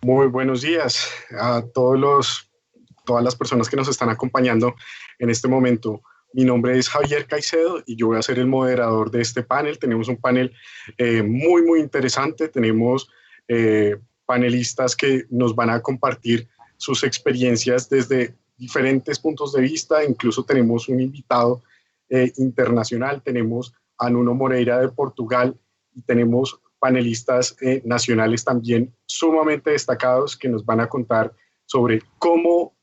Muy buenos días a todas las personas que nos están acompañando en este momento. Mi nombre es Javier Caicedo y yo voy a ser el moderador de este panel. Tenemos un panel muy interesante. Tenemos panelistas que nos van a compartir sus experiencias desde diferentes puntos de vista. Incluso tenemos un invitado internacional. Tenemos a Nuno Moreira de Portugal y tenemos panelistas nacionales también sumamente destacados que nos van a contar sobre cómo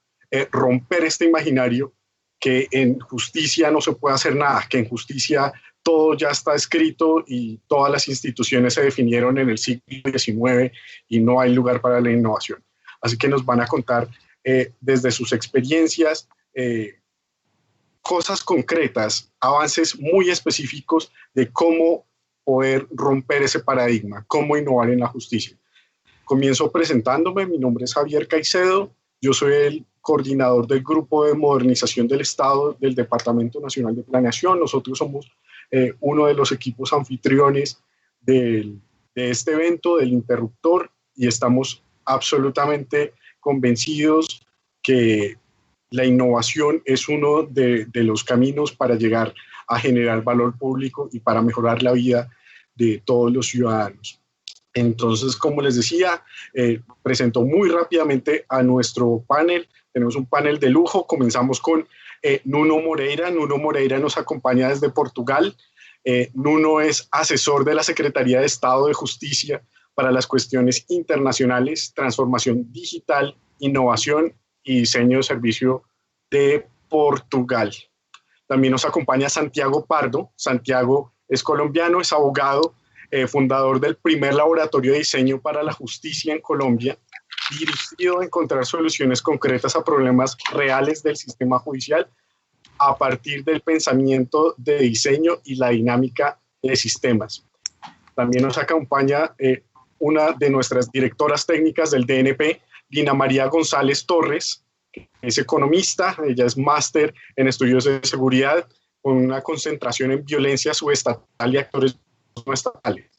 romper este imaginario que en justicia no se puede hacer nada, que en justicia todo ya está escrito y todas las instituciones se definieron en el siglo XIX y no hay lugar para la innovación. Así que nos van a contar desde sus experiencias cosas concretas, avances muy específicos de cómo poder romper ese paradigma, cómo innovar en la justicia. Comienzo presentándome, mi nombre es Javier Caicedo, yo soy el coordinador del Grupo de Modernización del Estado del Departamento Nacional de Planeación. Nosotros somos uno de los equipos anfitriones de este evento, del Interruptor, y estamos absolutamente convencidos que la innovación es uno de los caminos para llegar a generar valor público y para mejorar la vida de todos los ciudadanos. Entonces, como les decía, presento muy rápidamente a nuestro panel. Tenemos un panel de lujo. Comenzamos con Nuno Moreira. Nuno Moreira nos acompaña desde Portugal. Nuno es asesor de la Secretaría de Estado de Justicia para las cuestiones internacionales, transformación digital, innovación y diseño de servicio de Portugal. También nos acompaña Santiago Pardo. Santiago es colombiano, es abogado, fundador del primer laboratorio de diseño para la justicia en Colombia, dirigido a encontrar soluciones concretas a problemas reales del sistema judicial a partir del pensamiento de diseño y la dinámica de sistemas. También nos acompaña una de nuestras directoras técnicas del DNP, Lina María González Torres, que es economista. Ella es máster en estudios de seguridad con una concentración en violencia subestatal y actores no estatales.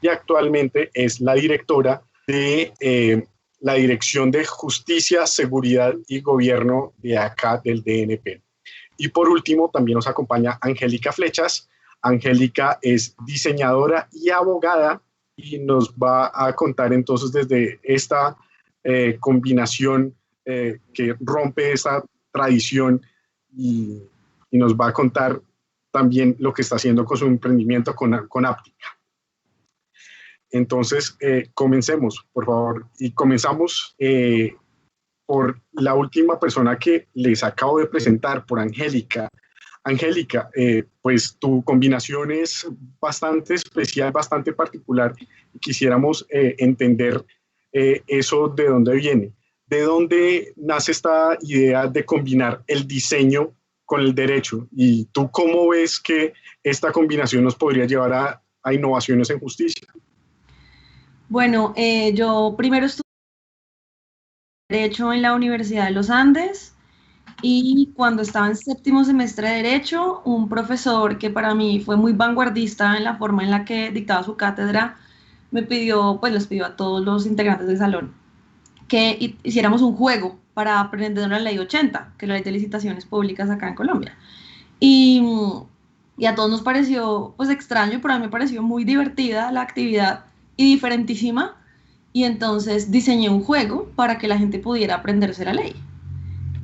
Y actualmente es la directora de la Dirección de Justicia, Seguridad y Gobierno de acá del DNP. Y por último, también nos acompaña Angélica Flechas. Angélica es diseñadora y abogada y nos va a contar entonces desde esta combinación que rompe esta tradición y nos va a contar también lo que está haciendo con su emprendimiento con Aptica. Entonces, comencemos, por favor. Y comenzamos por la última persona que les acabo de presentar, por Angélica. Angélica, pues tu combinación es bastante especial, bastante particular. Quisiéramos entender eso de dónde viene. ¿De dónde nace esta idea de combinar el diseño con el derecho? ¿Y tú cómo ves que esta combinación nos podría llevar a innovaciones en justicia? Bueno, yo primero estudié Derecho en la Universidad de los Andes y cuando estaba en séptimo semestre de Derecho, un profesor que para mí fue muy vanguardista en la forma en la que dictaba su cátedra, me pidió, pues les pidió a todos los integrantes del salón que hiciéramos un juego para aprender la ley 80, que es la ley de licitaciones públicas acá en Colombia. Y, y a todos nos pareció pues extraño, pero a mí me pareció muy divertida la actividad y diferentísima. Y entonces diseñé un juego para que la gente pudiera aprenderse la ley.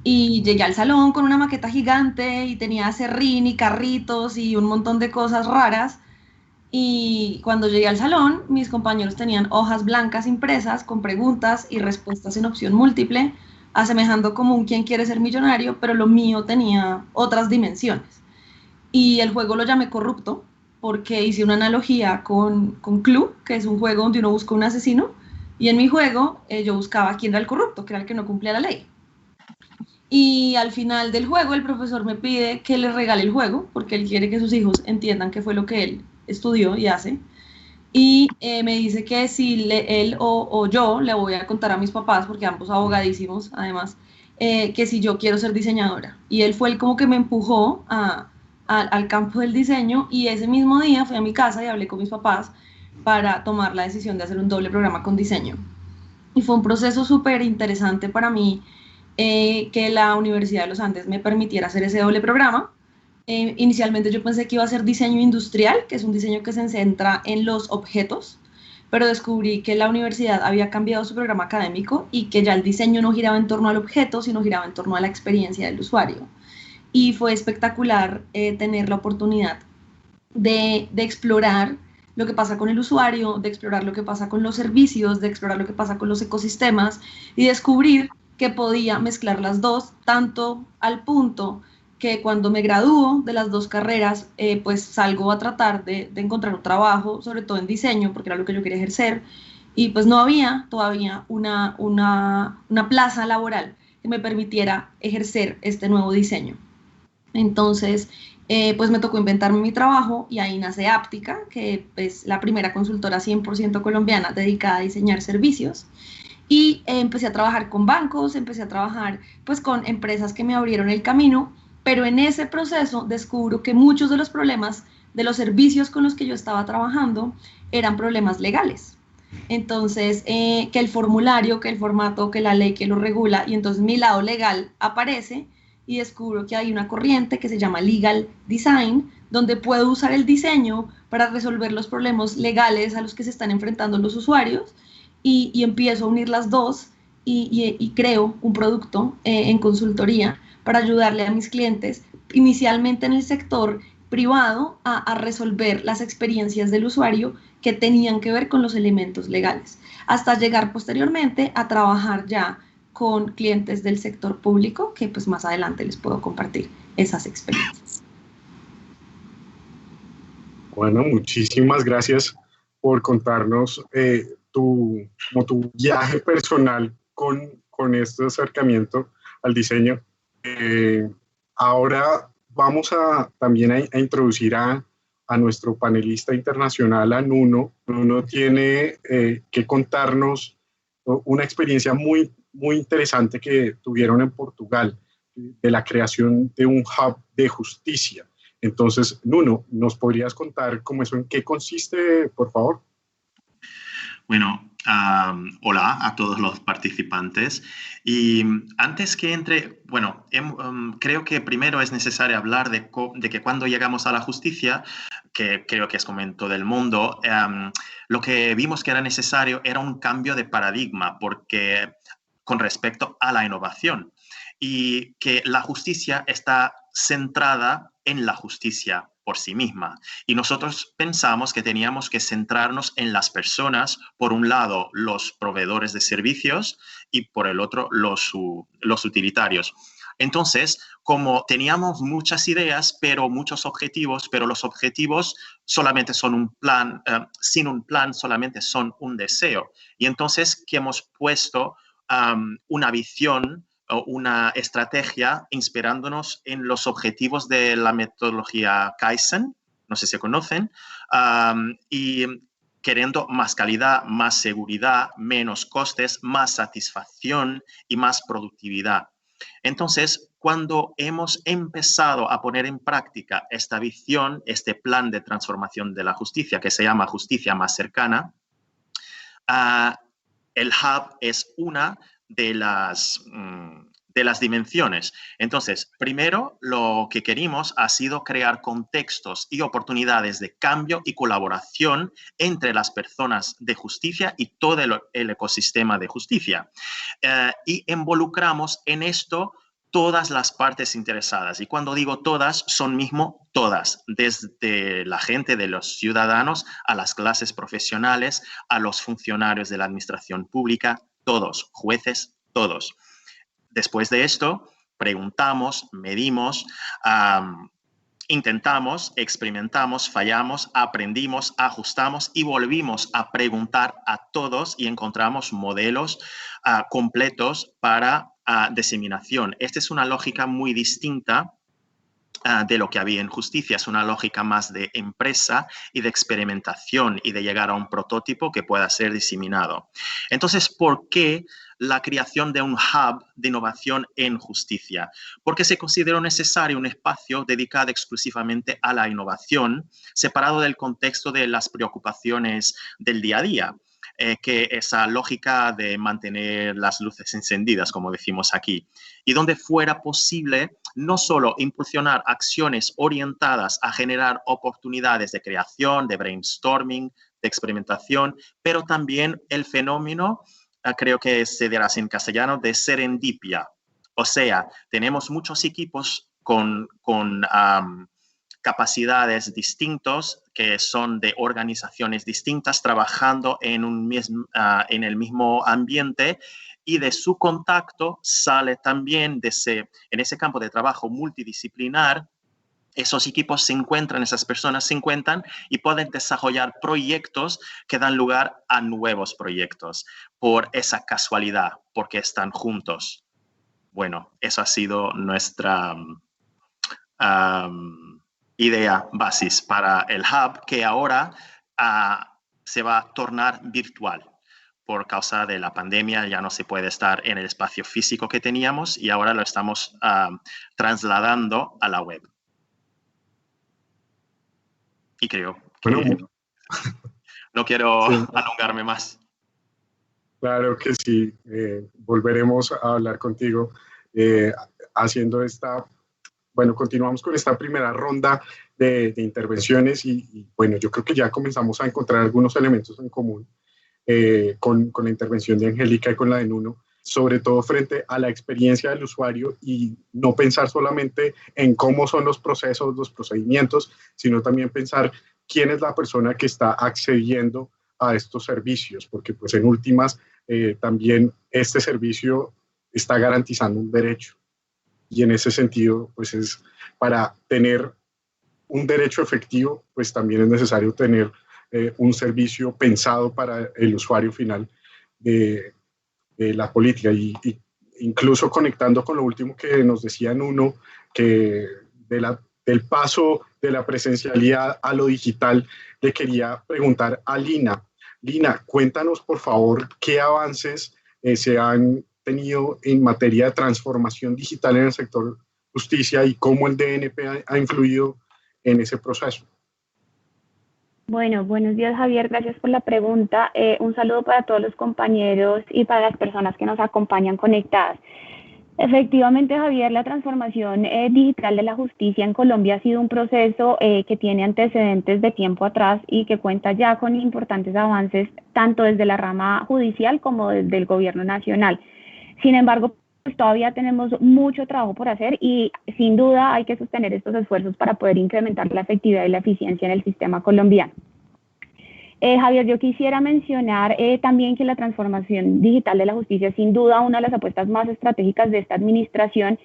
Y llegué al salón con una maqueta gigante y tenía acerrín y carritos y un montón de cosas raras. Y cuando llegué al salón, mis compañeros tenían hojas blancas impresas con preguntas y respuestas en opción múltiple, asemejando como un quién quiere ser millonario, pero lo mío tenía otras dimensiones. Y el juego lo llamé Corrupto porque hice una analogía con Clue, que es un juego donde uno busca un asesino, y en mi juego yo buscaba quién era el corrupto, que era el que no cumplía la ley. Y al final del juego el profesor me pide que le regale el juego, porque él quiere que sus hijos entiendan qué fue lo que él estudió y hace. Y me dice que si él o yo le voy a contar a mis papás, porque ambos abogadísimos además, que si yo quiero ser diseñadora. Y él fue el como que me empujó al campo del diseño, y ese mismo día fui a mi casa y hablé con mis papás para tomar la decisión de hacer un doble programa con diseño. Y fue un proceso súper interesante para mí que la Universidad de los Andes me permitiera hacer ese doble programa. Inicialmente yo pensé que iba a ser diseño industrial, que es un diseño que se centra en los objetos, pero descubrí que la universidad había cambiado su programa académico y que ya el diseño no giraba en torno al objeto, sino giraba en torno a la experiencia del usuario. Y fue espectacular tener la oportunidad de explorar lo que pasa con el usuario, de explorar lo que pasa con los servicios, de explorar lo que pasa con los ecosistemas y descubrir que podía mezclar las dos, tanto al punto que cuando me gradúo de las dos carreras, pues salgo a tratar de encontrar un trabajo, sobre todo en diseño, porque era lo que yo quería ejercer, y pues no había todavía una plaza laboral que me permitiera ejercer este nuevo diseño. Entonces, pues me tocó inventarme mi trabajo y ahí nace Aptica, que es la primera consultora 100% colombiana dedicada a diseñar servicios. Y empecé a trabajar con bancos, empecé a trabajar pues con empresas que me abrieron el camino, pero en ese proceso descubro que muchos de los problemas de los servicios con los que yo estaba trabajando eran problemas legales. Entonces, que el formulario, que el formato, que la ley que lo regula, y entonces mi lado legal aparece y descubro que hay una corriente que se llama Legal Design, donde puedo usar el diseño para resolver los problemas legales a los que se están enfrentando los usuarios y empiezo a unir las dos y creo un producto en consultoría para ayudarle a mis clientes, inicialmente en el sector privado, a resolver las experiencias del usuario que tenían que ver con los elementos legales, hasta llegar posteriormente a trabajar ya con clientes del sector público, que pues más adelante les puedo compartir esas experiencias. Bueno, muchísimas gracias por contarnos tu viaje personal con este acercamiento al diseño. Eh, Ahora vamos también a introducir a nuestro panelista internacional, a Nuno. Nuno tiene que contarnos una experiencia muy interesante que tuvieron en Portugal, de la creación de un hub de justicia. Entonces, Nuno, ¿nos podrías contar cómo eso, en qué consiste, por favor? Bueno, hola a todos los participantes. Y antes que entre, bueno, creo que primero es necesario hablar de que cuando llegamos a la justicia, que creo que es como en todo el mundo, lo que vimos que era necesario era un cambio de paradigma porque con respecto a la innovación y que la justicia está centrada en la justicia por sí misma. Y nosotros pensamos que teníamos que centrarnos en las personas, por un lado los proveedores de servicios y por el otro los utilitarios. Entonces, como teníamos muchas ideas, pero muchos objetivos, pero los objetivos solamente son un plan, sin un plan solamente son un deseo. Y entonces que hemos puesto una visión o una estrategia inspirándonos en los objetivos de la metodología Kaizen, no sé si conocen, y queriendo más calidad, más seguridad, menos costes, más satisfacción y más productividad. Entonces, cuando hemos empezado a poner en práctica esta visión, este plan de transformación de la justicia, que se llama Justicia Más Cercana, el hub es una de las dimensiones. Entonces, primero, lo que querimos ha sido crear contextos y oportunidades de cambio y colaboración entre las personas de justicia y todo el ecosistema de justicia. Y involucramos en esto todas las partes interesadas. Y cuando digo todas, son mismo todas, desde la gente de los ciudadanos a las clases profesionales, a los funcionarios de la administración pública, todos, jueces, todos. Después de esto, preguntamos, medimos, intentamos, experimentamos, fallamos, aprendimos, ajustamos y volvimos a preguntar a todos y encontramos modelos completos para diseminación. Esta es una lógica muy distinta de lo que había en justicia. Es una lógica más de empresa y de experimentación y de llegar a un prototipo que pueda ser diseminado. Entonces, ¿por qué la creación de un hub de innovación en justicia? Porque se consideró necesario un espacio dedicado exclusivamente a la innovación, separado del contexto de las preocupaciones del día a día. que esa lógica de mantener las luces encendidas, como decimos aquí, y donde fuera posible no solo impulsionar acciones orientadas a generar oportunidades de creación, de brainstorming, de experimentación, pero también el fenómeno, creo que se dirá así en castellano, de serendipia. O sea, tenemos muchos equipos con capacidades distintos que son de organizaciones distintas trabajando en el mismo ambiente, y de su contacto sale también en ese campo de trabajo multidisciplinar. Esos equipos se encuentran, esas personas se encuentran y pueden desarrollar proyectos que dan lugar a nuevos proyectos por esa casualidad, porque están juntos. Bueno, eso ha sido nuestra idea basis para el hub, que ahora se va a tornar virtual. Por causa de la pandemia ya no se puede estar en el espacio físico que teníamos y ahora lo estamos trasladando a la web. Y creo que no quiero alongarme más. Claro que sí, volveremos a hablar contigo haciendo continuamos con esta primera ronda de intervenciones y bueno, yo creo que ya comenzamos a encontrar algunos elementos en común con la intervención de Angélica y con la de Nuno, sobre todo frente a la experiencia del usuario y no pensar solamente en cómo son los procesos, los procedimientos, sino también pensar quién es la persona que está accediendo a estos servicios, porque pues en últimas también este servicio está garantizando un derecho. Y en ese sentido, pues es para tener un derecho efectivo, pues también es necesario tener un servicio pensado para el usuario final de la política. Y incluso conectando con lo último que nos decía Nuno, que del paso de la presencialidad a lo digital, le quería preguntar a Lina. Lina, cuéntanos por favor qué avances se han tenido en materia de transformación digital en el sector justicia y cómo el DNP ha influido en ese proceso. Bueno, buenos días Javier, gracias por la pregunta. Un saludo para todos los compañeros y para las personas que nos acompañan conectadas. Efectivamente, Javier, la transformación digital de la justicia en Colombia ha sido un proceso que tiene antecedentes de tiempo atrás y que cuenta ya con importantes avances tanto desde la rama judicial como desde el gobierno nacional. Sin embargo, pues todavía tenemos mucho trabajo por hacer y sin duda hay que sostener estos esfuerzos para poder incrementar la efectividad y la eficiencia en el sistema colombiano. Javier, yo quisiera mencionar también que la transformación digital de la justicia es sin duda una de las apuestas más estratégicas de esta administración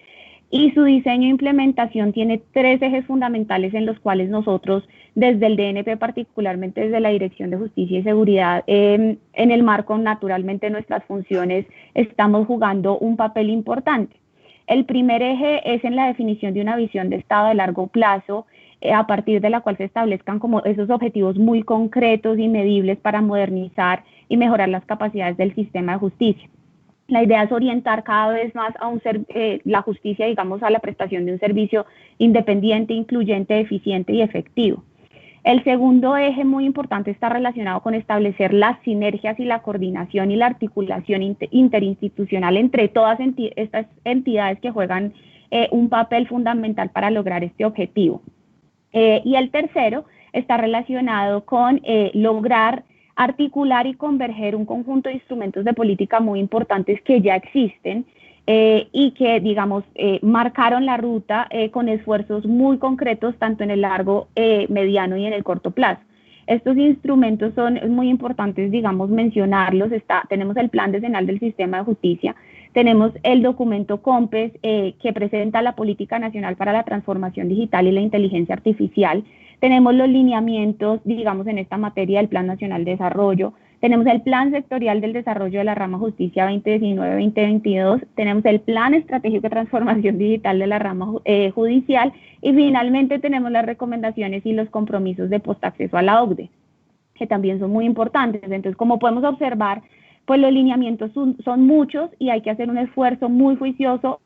y su diseño e implementación tiene 3 ejes fundamentales en los cuales nosotros desde el DNP, particularmente desde la Dirección de Justicia y Seguridad, en el marco naturalmente de nuestras funciones, estamos jugando un papel importante. El primer eje es en la definición de una visión de Estado de largo plazo, a partir de la cual se establezcan como esos objetivos muy concretos y medibles para modernizar y mejorar las capacidades del sistema de justicia. La idea es orientar cada vez más a la justicia, digamos, a la prestación de un servicio independiente, incluyente, eficiente y efectivo. El segundo eje muy importante está relacionado con establecer las sinergias y la coordinación y la articulación interinstitucional entre todas estas entidades que juegan un papel fundamental para lograr este objetivo. Y el tercero está relacionado con lograr articular y converger un conjunto de instrumentos de política muy importantes que ya existen y que, digamos, marcaron la ruta con esfuerzos muy concretos tanto en el largo, mediano y en el corto plazo. Estos instrumentos son muy importantes, digamos, mencionarlos. Tenemos el Plan Decenal del Sistema de Justicia, tenemos el documento COMPES que presenta la Política Nacional para la Transformación Digital y la Inteligencia Artificial, tenemos los lineamientos, digamos, en esta materia del Plan Nacional de Desarrollo, tenemos el Plan Sectorial del Desarrollo de la Rama Justicia 2019-2022, tenemos el Plan Estratégico de Transformación Digital de la Rama Judicial y finalmente tenemos las recomendaciones y los compromisos de postacceso a la OCDE, que también son muy importantes. Entonces, como podemos observar, pues los lineamientos son muchos y hay que hacer un esfuerzo muy juicioso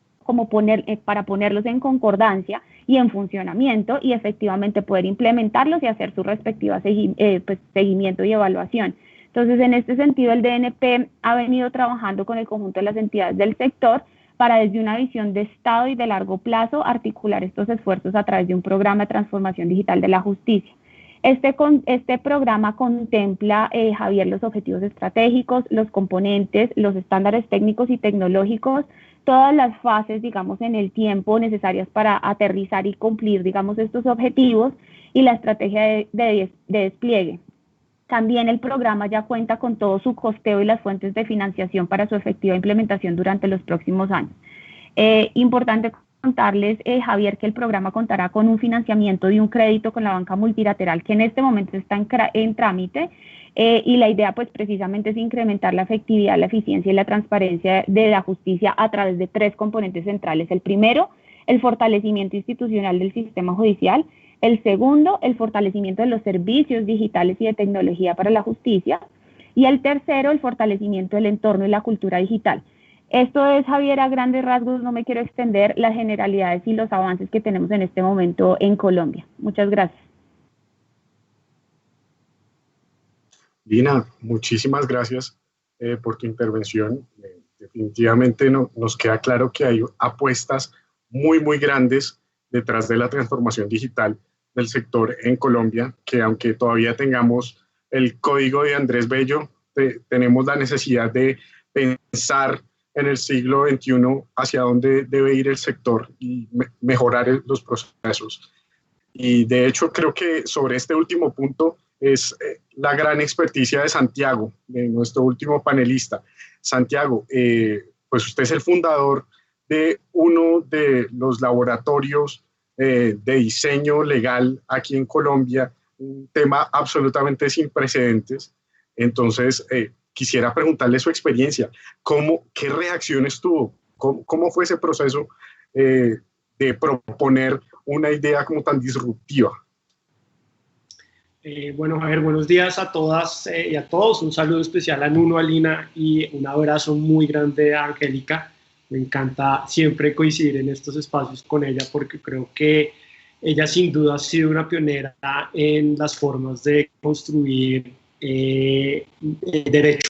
para ponerlos en concordancia y en funcionamiento y efectivamente poder implementarlos y hacer su respectiva seguimiento y evaluación. Entonces, en este sentido, el DNP ha venido trabajando con el conjunto de las entidades del sector para, desde una visión de Estado y de largo plazo, articular estos esfuerzos a través de un programa de transformación digital de la justicia. Este programa contempla, Javier, los objetivos estratégicos, los componentes, los estándares técnicos y tecnológicos, todas las fases, digamos, en el tiempo necesarias para aterrizar y cumplir, digamos, estos objetivos y la estrategia de despliegue. También el programa ya cuenta con todo su costeo y las fuentes de financiación para su efectiva implementación durante los próximos años. Importante contarles, Javier, que el programa contará con un financiamiento de un crédito con la banca multilateral que en este momento está en trámite, y la idea pues precisamente es incrementar la efectividad, la eficiencia y la transparencia de la justicia a través de 3 componentes centrales. El primero, el fortalecimiento institucional del sistema judicial. El segundo, el fortalecimiento de los servicios digitales y de tecnología para la justicia. Y el tercero, el fortalecimiento del entorno y la cultura digital. Esto es, Javier, a grandes rasgos, no me quiero extender, las generalidades y los avances que tenemos en este momento en Colombia. Muchas gracias. Lina, muchísimas gracias por tu intervención. Definitivamente nos queda claro que hay apuestas muy, muy grandes detrás de la transformación digital del sector en Colombia, que aunque todavía tengamos el código de Andrés Bello, tenemos la necesidad de pensar en el siglo XXI hacia dónde debe ir el sector y mejorar los procesos. Y de hecho creo que sobre este último punto es la gran experticia de Santiago, de nuestro último panelista. Santiago, pues usted es el fundador de uno de los laboratorios de diseño legal aquí en Colombia, un tema absolutamente sin precedentes. Entonces, quisiera preguntarle su experiencia, ¿qué reacciones tuvo? ¿Cómo fue ese proceso de proponer una idea como tan disruptiva? Bueno, Javier, buenos días a todas y a todos. Un saludo especial a Nuno, a Lina y un abrazo muy grande a Angélica. Me encanta siempre coincidir en estos espacios con ella porque creo que ella sin duda ha sido una pionera en las formas de construir derecho.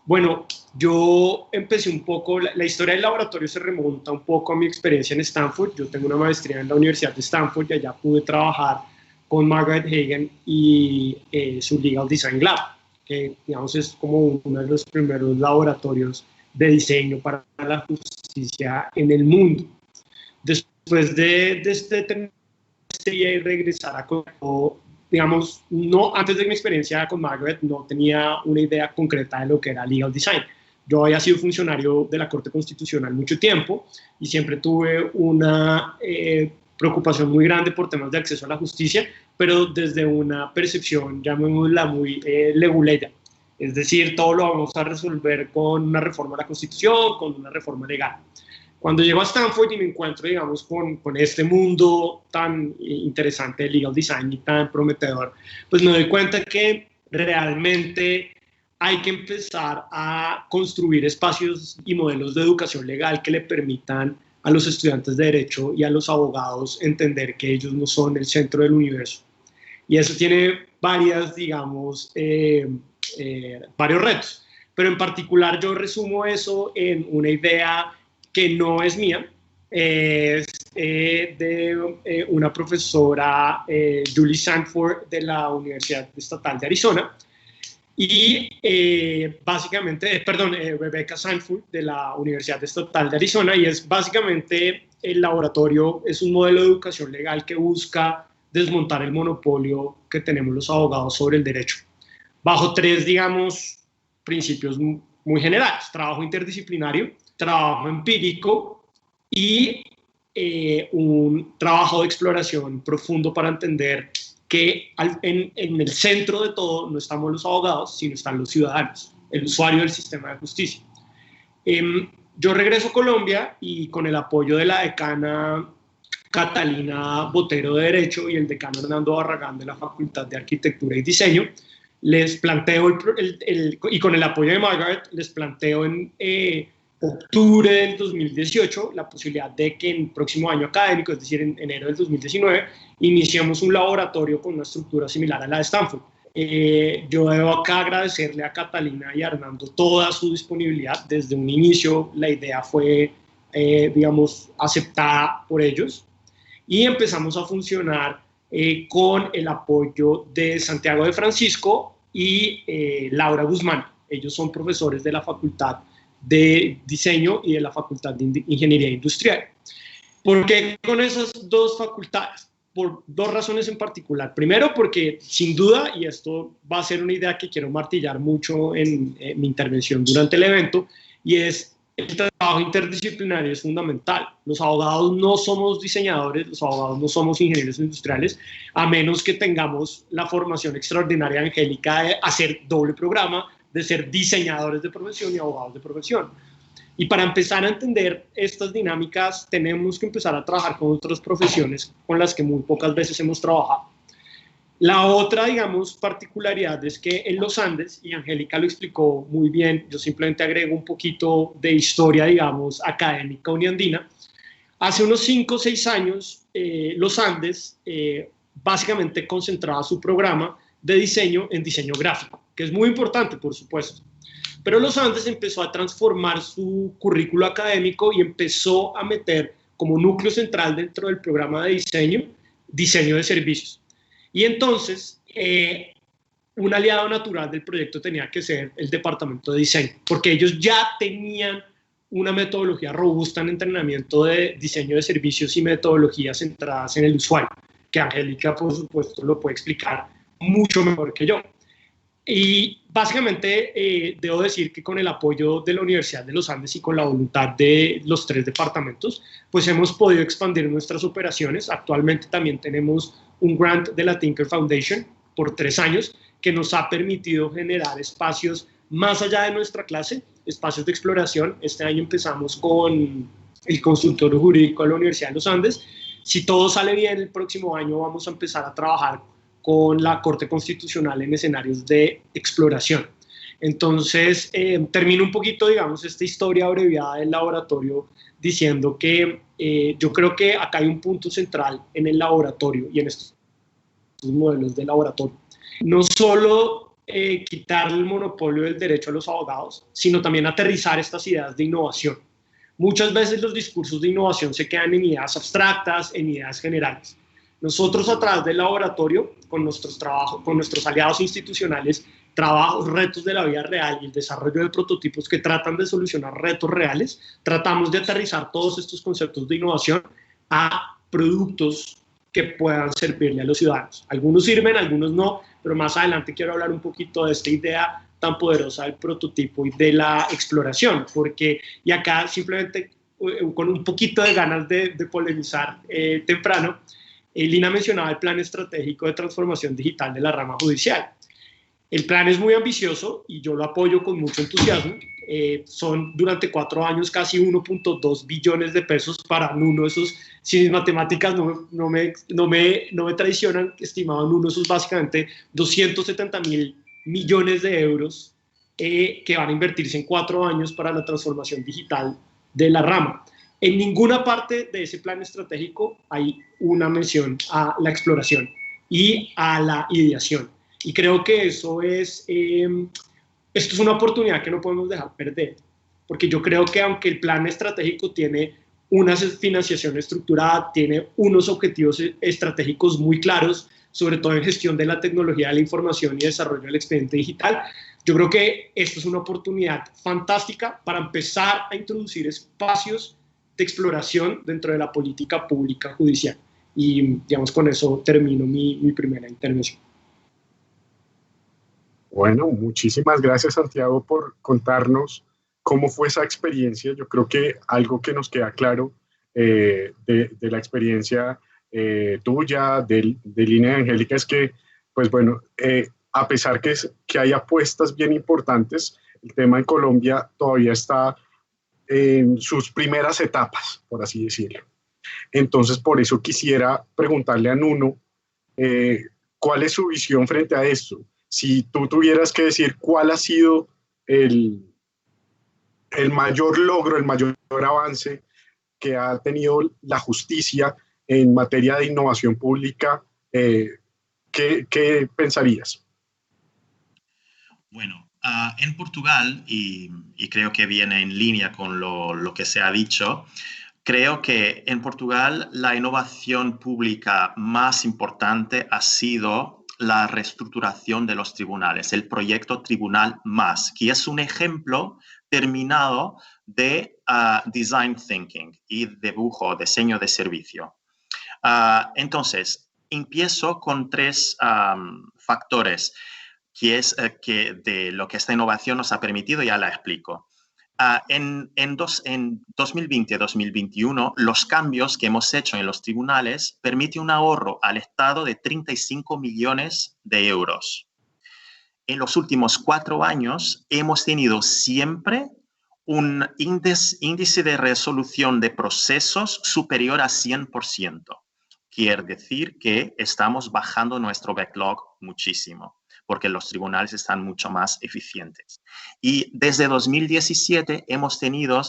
Bueno, yo empecé un poco, la historia del laboratorio se remonta un poco a mi experiencia en Stanford. Yo tengo una maestría en la Universidad de Stanford y allá pude trabajar con Margaret Hagan y su Legal Design Lab, que digamos es como uno de los primeros laboratorios de diseño para la justicia en el mundo. Después de terminar y regresar a Colombo, digamos, antes de mi experiencia con Margaret no tenía una idea concreta de lo que era Legal Design. Yo había sido funcionario de la Corte Constitucional mucho tiempo y siempre tuve una preocupación muy grande por temas de acceso a la justicia, pero desde una percepción, llamémosla muy leguleya. Es decir, todo lo vamos a resolver con una reforma a la Constitución, con una reforma legal. Cuando llego a Stanford y me encuentro, digamos, con este mundo tan interesante de legal design y tan prometedor, pues me doy cuenta que realmente hay que empezar a construir espacios y modelos de educación legal que le permitan a los estudiantes de derecho y a los abogados entender que ellos no son el centro del universo. Y eso tiene varios retos, pero en particular yo resumo eso en una idea que no es mía, es de una profesora, Julie Sanford, de la Universidad Estatal de Arizona, y Rebecca Sanford, de la Universidad Estatal de Arizona, y es básicamente el laboratorio, es un modelo de educación legal que busca desmontar el monopolio que tenemos los abogados sobre el derecho, bajo 3, digamos, principios muy generales: trabajo interdisciplinario, trabajo empírico y un trabajo de exploración profundo para entender que en el centro de todo no estamos los abogados, sino están los ciudadanos, el usuario del sistema de justicia. Yo regreso a Colombia y con el apoyo de la decana Catalina Botero de Derecho y el decano Hernando Barragán de la Facultad de Arquitectura y Diseño, les planteo, y con el apoyo de Margaret, les planteo en octubre del 2018 la posibilidad de que en el próximo año académico, es decir, en enero del 2019, iniciemos un laboratorio con una estructura similar a la de Stanford. Yo debo acá agradecerle a Catalina y a Hernando toda su disponibilidad. Desde un inicio la idea fue, digamos, aceptada por ellos y empezamos a funcionar con el apoyo de Santiago de Francisco y Laura Guzmán. Ellos son profesores de la Facultad de Diseño y de la Facultad de Ingeniería Industrial. ¿Por qué con esas dos facultades? Por dos razones en particular. Primero, porque sin duda, y esto va a ser una idea que quiero martillar mucho en mi intervención durante el evento, y es el trabajo interdisciplinario es fundamental. Los abogados no somos diseñadores, los abogados no somos ingenieros industriales, a menos que tengamos la formación extraordinaria de Angélica de hacer doble programa, de ser diseñadores de profesión y abogados de profesión. Y para empezar a entender estas dinámicas, tenemos que empezar a trabajar con otras profesiones con las que muy pocas veces hemos trabajado. La otra, digamos, particularidad es que en los Andes, y Angélica lo explicó muy bien, yo simplemente agrego un poquito de historia, digamos, académica uniandina. Hace unos 5 o 6 años, los Andes básicamente concentraba su programa de diseño en diseño gráfico, que es muy importante, por supuesto. Pero los Andes empezó a transformar su currículo académico y empezó a meter como núcleo central dentro del programa de diseño de servicios. Y entonces, un aliado natural del proyecto tenía que ser el departamento de diseño, porque ellos ya tenían una metodología robusta en entrenamiento de diseño de servicios y metodologías centradas en el usuario, que Angélica, por supuesto, lo puede explicar mucho mejor que yo. Y básicamente debo decir que con el apoyo de la Universidad de los Andes y con la voluntad de los 3 departamentos, pues hemos podido expandir nuestras operaciones. Actualmente también tenemos un grant de la Tinker Foundation por 3 años que nos ha permitido generar espacios más allá de nuestra clase, espacios de exploración. Este año empezamos con el consultorio jurídico de la Universidad de los Andes. Si todo sale bien, el próximo año vamos a empezar a trabajar con la Corte Constitucional en escenarios de exploración. Entonces, termino un poquito, digamos, esta historia abreviada del laboratorio diciendo que yo creo que acá hay un punto central en el laboratorio y en estos modelos de laboratorio. No solo quitar el monopolio del derecho a los abogados, sino también aterrizar estas ideas de innovación. Muchas veces los discursos de innovación se quedan en ideas abstractas, en ideas generales. Nosotros a través del laboratorio, con nuestros trabajos, con nuestros aliados institucionales, trabajos, retos de la vida real y el desarrollo de prototipos que tratan de solucionar retos reales, tratamos de aterrizar todos estos conceptos de innovación a productos que puedan servirle a los ciudadanos. Algunos sirven, algunos no, pero más adelante quiero hablar un poquito de esta idea tan poderosa del prototipo y de la exploración, porque, y acá simplemente con un poquito de ganas de polemizar temprano, Lina mencionaba el plan estratégico de transformación digital de la rama judicial. El plan es muy ambicioso y yo lo apoyo con mucho entusiasmo. Son durante 4 años casi 1.2 billones de pesos para uno. Esos, si mis matemáticas no me traicionan, estimado en uno, esos básicamente 270.000 millones de euros que van a invertirse en 4 años para la transformación digital de la rama. En ninguna parte de ese plan estratégico hay una mención a la exploración y a la ideación. Y creo que eso es, esto es una oportunidad que no podemos dejar perder, porque yo creo que aunque el plan estratégico tiene una financiación estructurada, tiene unos objetivos estratégicos muy claros, sobre todo en gestión de la tecnología de la información y desarrollo del expediente digital, yo creo que esto es una oportunidad fantástica para empezar a introducir espacios de exploración dentro de la política pública judicial. Y, digamos, con eso termino mi primera intervención. Bueno, muchísimas gracias, Santiago, por contarnos cómo fue esa experiencia. Yo creo que algo que nos queda claro de la experiencia tuya, de Lina y Angélica, es que, pues bueno, a pesar que hay apuestas bien importantes, el tema en Colombia todavía está en sus primeras etapas, por así decirlo. Entonces, por eso quisiera preguntarle a Nuno, ¿cuál es su visión frente a esto? Si tú tuvieras que decir cuál ha sido el mayor logro, el mayor avance que ha tenido la justicia en materia de innovación pública, ¿qué pensarías? Bueno, en Portugal, y creo que viene en línea con lo que se ha dicho, creo que en Portugal la innovación pública más importante ha sido la reestructuración de los tribunales, el proyecto Tribunal Más, que es un ejemplo terminado de design thinking y diseño de servicio. Entonces, empiezo con tres factores que es que de lo que esta innovación nos ha permitido, ya la explico. En 2020 y 2021, los cambios que hemos hecho en los tribunales permiten un ahorro al Estado de 35 millones de euros. En los últimos 4 años hemos tenido siempre un índice de resolución de procesos superior a 100%. Quiere decir que estamos bajando nuestro backlog muchísimo, porque los tribunales están mucho más eficientes. Y desde 2017 hemos tenido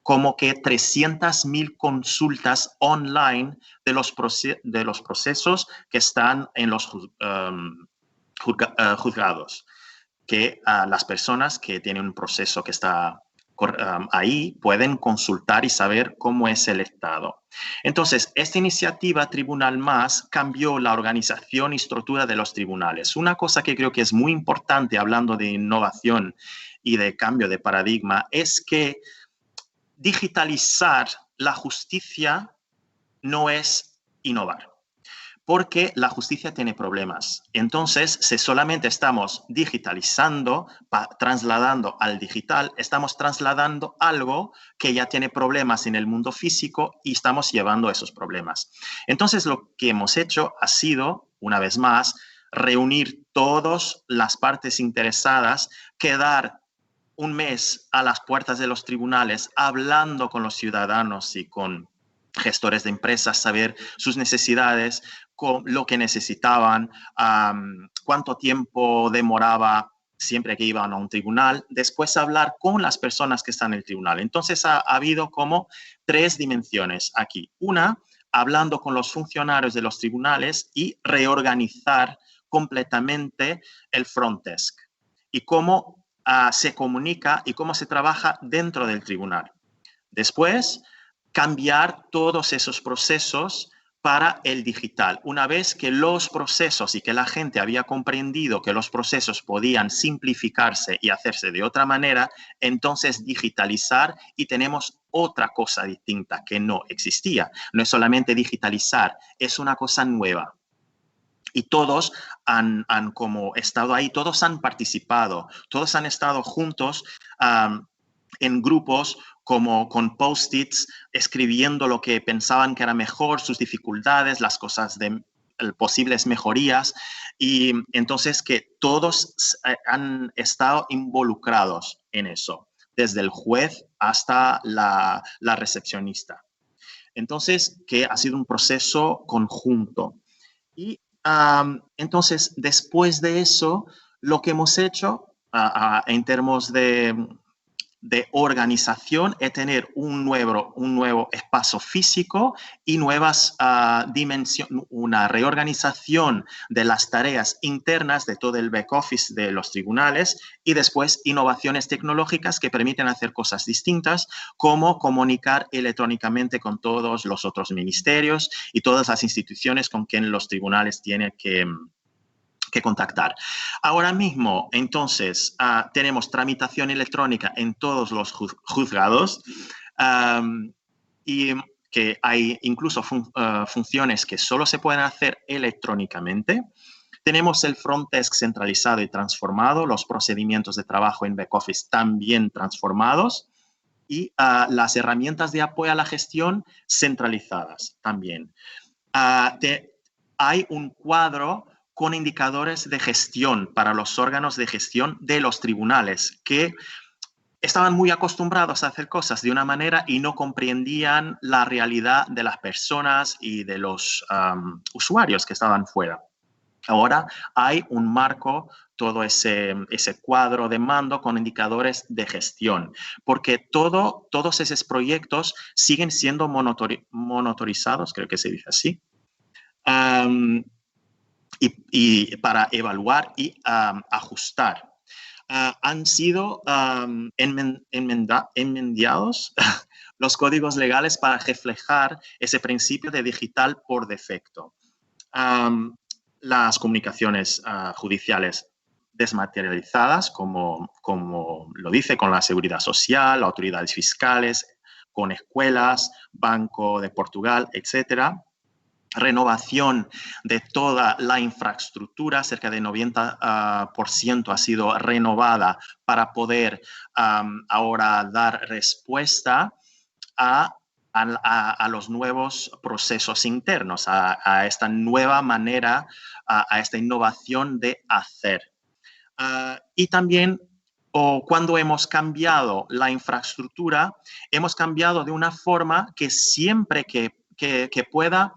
como que 300.000 consultas online de los procesos que están en los juzgados, que las personas que tienen un proceso que está ahí pueden consultar y saber cómo es el estado. Entonces, esta iniciativa Tribunal Más cambió la organización y estructura de los tribunales. Una cosa que creo que es muy importante hablando de innovación y de cambio de paradigma es que digitalizar la justicia no es innovar, porque la justicia tiene problemas. Entonces, si solamente estamos digitalizando, trasladando al digital, estamos trasladando algo que ya tiene problemas en el mundo físico y estamos llevando esos problemas. Entonces, lo que hemos hecho ha sido, una vez más, reunir todas las partes interesadas, quedar un mes a las puertas de los tribunales hablando con los ciudadanos y con gestores de empresas, saber sus necesidades, lo que necesitaban, cuánto tiempo demoraba siempre que iban a un tribunal, después hablar con las personas que están en el tribunal. Entonces ha habido como 3 dimensiones aquí. Una, hablando con los funcionarios de los tribunales y reorganizar completamente el front desk y cómo se comunica y cómo se trabaja dentro del tribunal. Después, cambiar todos esos procesos para el digital. Una vez que los procesos y que la gente había comprendido que los procesos podían simplificarse y hacerse de otra manera, entonces digitalizar y tenemos otra cosa distinta que no existía. No es solamente digitalizar, es una cosa nueva. Y todos han como estado ahí, todos han participado, todos han estado juntos en grupos como con post-its, escribiendo lo que pensaban que era mejor, sus dificultades, las cosas de posibles mejorías. Y entonces que todos han estado involucrados en eso, desde el juez hasta la recepcionista. Entonces, que ha sido un proceso conjunto. Y entonces, después de eso, lo que hemos hecho en términos de organización es tener un nuevo espacio físico y nuevas dimensiones, una reorganización de las tareas internas de todo el back office de los tribunales y después innovaciones tecnológicas que permiten hacer cosas distintas, como comunicar electrónicamente con todos los otros ministerios y todas las instituciones con quien los tribunales tienen que contactar. Ahora mismo, entonces, tenemos tramitación electrónica en todos los juzgados y que hay incluso funciones que solo se pueden hacer electrónicamente. Tenemos el front desk centralizado y transformado, los procedimientos de trabajo en back office también transformados y las herramientas de apoyo a la gestión centralizadas también. Hay un cuadro con indicadores de gestión para los órganos de gestión de los tribunales que estaban muy acostumbrados a hacer cosas de una manera y no comprendían la realidad de las personas y de los usuarios que estaban fuera. Ahora hay un marco, todo ese cuadro de mando con indicadores de gestión, porque todos esos proyectos siguen siendo monitorizados, creo que se dice así, y para evaluar y ajustar. han sido enmendados los códigos legales para reflejar ese principio de digital por defecto. Las comunicaciones judiciales desmaterializadas, como lo dice, con la Seguridad Social, autoridades fiscales, con escuelas, Banco de Portugal, etcétera. Renovación de toda la infraestructura, cerca de 90% ha sido renovada para poder ahora dar respuesta a los nuevos procesos internos, a esta nueva manera, a esta innovación de hacer. Y también cuando hemos cambiado la infraestructura, hemos cambiado de una forma que siempre que pueda.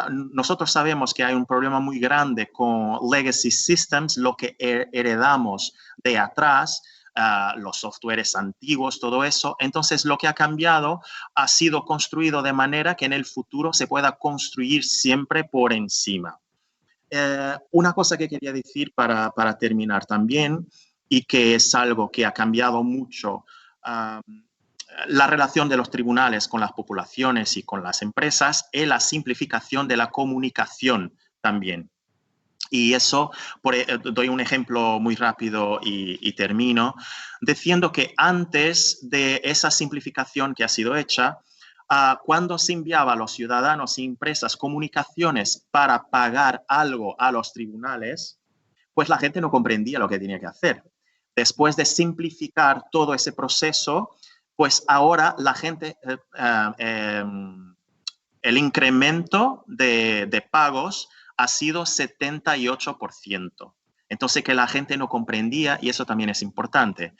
Nosotros sabemos que hay un problema muy grande con legacy systems, lo que heredamos de atrás, los softwares antiguos, todo eso. Entonces, lo que ha cambiado ha sido construido de manera que en el futuro se pueda construir siempre por encima. Una cosa que quería decir para terminar también, y que es algo que ha cambiado mucho, la relación de los tribunales con las poblaciones y con las empresas, es la simplificación de la comunicación también. Y eso, doy un ejemplo muy rápido y termino, diciendo que antes de esa simplificación que ha sido hecha, cuando se enviaba a los ciudadanos y empresas comunicaciones para pagar algo a los tribunales, pues la gente no comprendía lo que tenía que hacer. Después de simplificar todo ese proceso, pues ahora la gente, el incremento de pagos ha sido 78%. Entonces, que la gente no comprendía, y eso también es importante.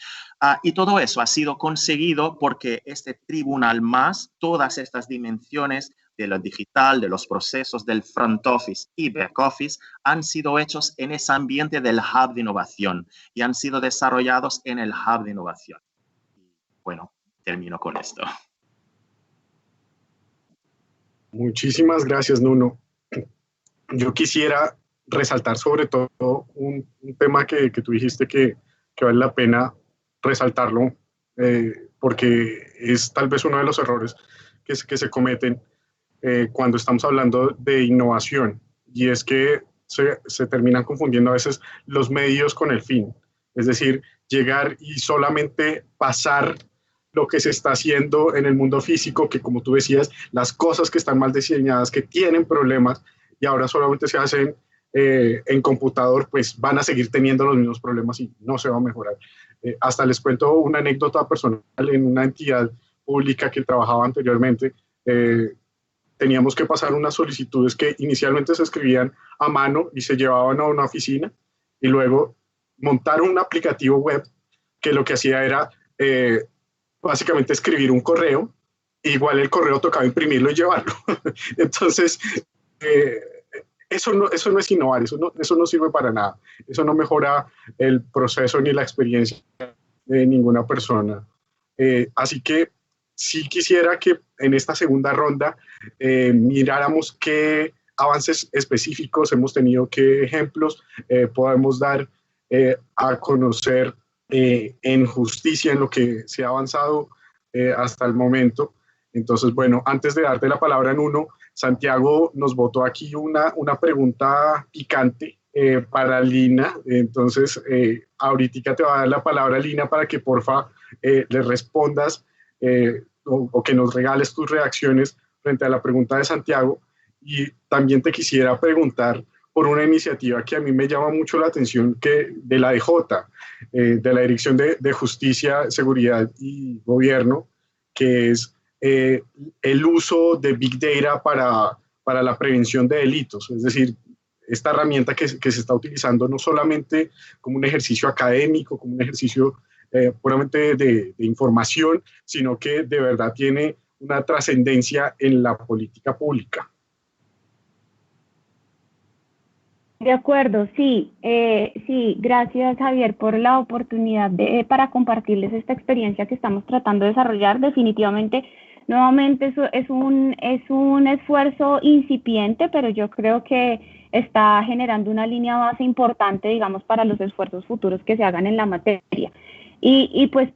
Y todo eso ha sido conseguido porque este tribunal más, todas estas dimensiones de lo digital, de los procesos del front office y back office, han sido hechos en ese ambiente del hub de innovación y han sido desarrollados en el hub de innovación. Bueno, termino con esto. Muchísimas gracias, Nuno. Yo quisiera resaltar sobre todo un tema que tú dijiste que vale la pena resaltarlo, porque es tal vez uno de los errores que se cometen cuando estamos hablando de innovación, y es que se terminan confundiendo a veces los medios con el fin. Es decir, llegar y solamente pasar lo que se está haciendo en el mundo físico, que como tú decías, las cosas que están mal diseñadas, que tienen problemas y ahora solamente se hacen en computador, pues van a seguir teniendo los mismos problemas y no se va a mejorar. Hasta les cuento una anécdota personal. En una entidad pública que trabajaba anteriormente, teníamos que pasar unas solicitudes que inicialmente se escribían a mano y se llevaban a una oficina, y luego montaron un aplicativo web que lo que hacía era básicamente escribir un correo, igual el correo tocaba imprimirlo y llevarlo. Entonces, eso no es innovar, eso no sirve para nada, eso no mejora el proceso ni la experiencia de ninguna persona. Así que sí quisiera que en esta segunda ronda miráramos qué avances específicos hemos tenido, qué ejemplos podemos dar a conocer en justicia, en lo que se ha avanzado hasta el momento. Entonces, bueno, antes de darte la palabra, Nuno, Santiago nos botó aquí una pregunta picante para Lina. Entonces, ahorita te va a dar la palabra, Lina, para que porfa le respondas o que nos regales tus reacciones frente a la pregunta de Santiago. Y también te quisiera preguntar por una iniciativa que a mí me llama mucho la atención, que de la DJ, de la Dirección de Justicia, Seguridad y Gobierno, que es el uso de Big Data para la prevención de delitos. Es decir, esta herramienta que se está utilizando no solamente como un ejercicio académico, como un ejercicio puramente de información, sino que de verdad tiene una trascendencia en la política pública. De acuerdo, sí, gracias Javier por la oportunidad para compartirles esta experiencia que estamos tratando de desarrollar. Definitivamente, nuevamente es un esfuerzo incipiente, pero yo creo que está generando una línea base importante, digamos, para los esfuerzos futuros que se hagan en la materia. Y pues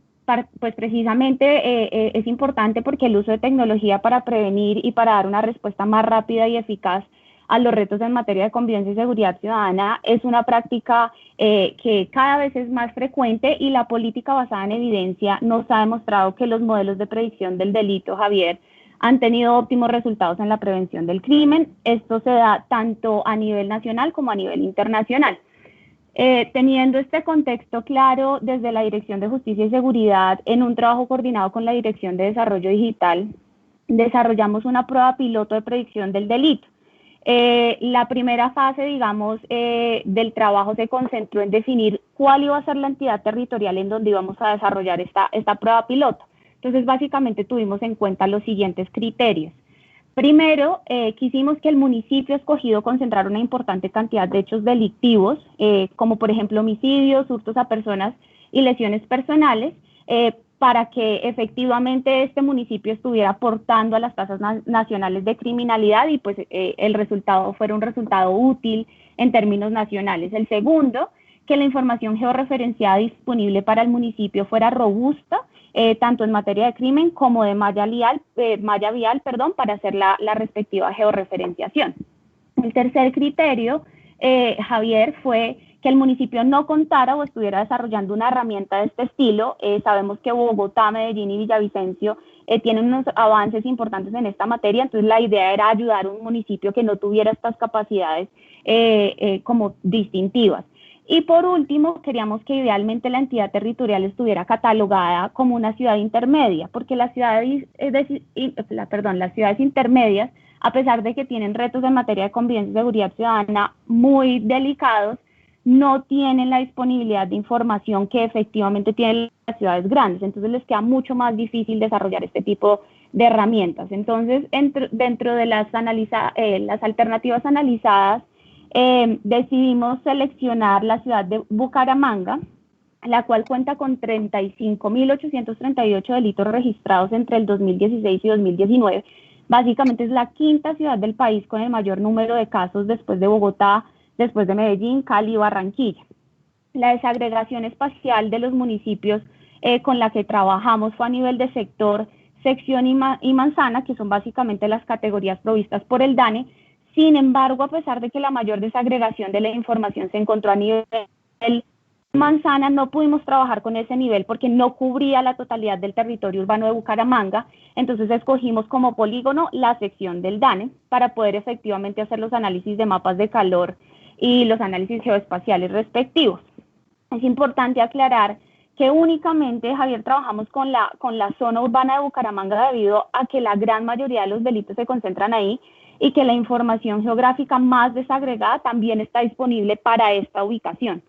precisamente es importante porque el uso de tecnología para prevenir y para dar una respuesta más rápida y eficaz a los retos en materia de convivencia y seguridad ciudadana es una práctica que cada vez es más frecuente, y la política basada en evidencia nos ha demostrado que los modelos de predicción del delito, Javier, han tenido óptimos resultados en la prevención del crimen. Esto se da tanto a nivel nacional como a nivel internacional. Teniendo este contexto claro, desde la Dirección de Justicia y Seguridad, en un trabajo coordinado con la Dirección de Desarrollo Digital, desarrollamos una prueba piloto de predicción del delito. La primera fase, digamos, del trabajo se concentró en definir cuál iba a ser la entidad territorial en donde íbamos a desarrollar esta prueba piloto. Entonces, básicamente tuvimos en cuenta los siguientes criterios. Primero, quisimos que el municipio escogido concentrara una importante cantidad de hechos delictivos, como por ejemplo homicidios, hurtos a personas y lesiones personales, para que efectivamente este municipio estuviera aportando a las tasas nacionales de criminalidad y pues el resultado fuera un resultado útil en términos nacionales. El segundo, que la información georreferenciada disponible para el municipio fuera robusta, tanto en materia de crimen como de malla vial, para hacer la respectiva georreferenciación. El tercer criterio, Javier, fue que el municipio no contara o estuviera desarrollando una herramienta de este estilo. Sabemos que Bogotá, Medellín y Villavicencio tienen unos avances importantes en esta materia, entonces la idea era ayudar a un municipio que no tuviera estas capacidades como distintivas. Y por último, queríamos que idealmente la entidad territorial estuviera catalogada como una ciudad intermedia, porque las ciudades intermedias, a pesar de que tienen retos en materia de convivencia y seguridad ciudadana muy delicados, no tienen la disponibilidad de información que efectivamente tienen las ciudades grandes. Entonces les queda mucho más difícil desarrollar este tipo de herramientas. Entonces, dentro de las alternativas analizadas, decidimos seleccionar la ciudad de Bucaramanga, la cual cuenta con 35.838 delitos registrados entre el 2016 y 2019. Básicamente es la quinta ciudad del país con el mayor número de casos después de Bogotá, después de Medellín, Cali y Barranquilla. La desagregación espacial de los municipios con la que trabajamos fue a nivel de sector, sección y manzana, que son básicamente las categorías provistas por el DANE. Sin embargo, a pesar de que la mayor desagregación de la información se encontró a nivel manzana, no pudimos trabajar con ese nivel porque no cubría la totalidad del territorio urbano de Bucaramanga. Entonces escogimos como polígono la sección del DANE para poder efectivamente hacer los análisis de mapas de calor y los análisis geoespaciales respectivos. Es importante aclarar que únicamente, Javier, trabajamos con la zona urbana de Bucaramanga debido a que la gran mayoría de los delitos se concentran ahí y que la información geográfica más desagregada también está disponible para esta ubicación.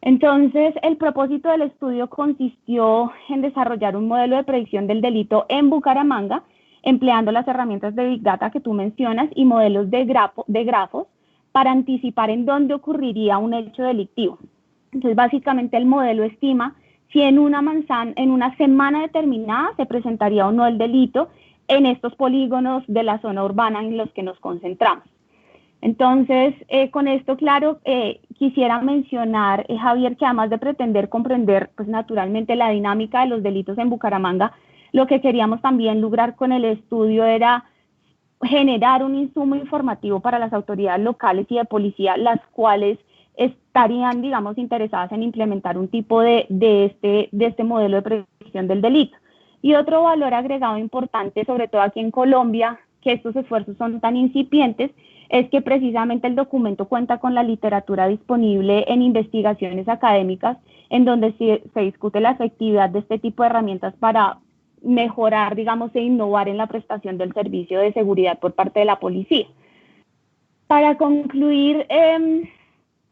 Entonces, el propósito del estudio consistió en desarrollar un modelo de predicción del delito en Bucaramanga, empleando las herramientas de Big Data que tú mencionas y modelos de grafos para anticipar en dónde ocurriría un hecho delictivo. Entonces, básicamente el modelo estima si en una semana determinada se presentaría o no el delito en estos polígonos de la zona urbana en los que nos concentramos. Entonces, con esto, claro, quisiera mencionar, Javier, que además de pretender comprender, pues naturalmente, la dinámica de los delitos en Bucaramanga, lo que queríamos también lograr con el estudio era generar un insumo informativo para las autoridades locales y de policía, las cuales estarían, digamos, interesadas en implementar un tipo de este modelo de predicción del delito. Y otro valor agregado importante, sobre todo aquí en Colombia, que estos esfuerzos son tan incipientes, es que precisamente el documento cuenta con la literatura disponible en investigaciones académicas, en donde se discute la efectividad de este tipo de herramientas para mejorar, digamos, e innovar en la prestación del servicio de seguridad por parte de la policía. Para concluir,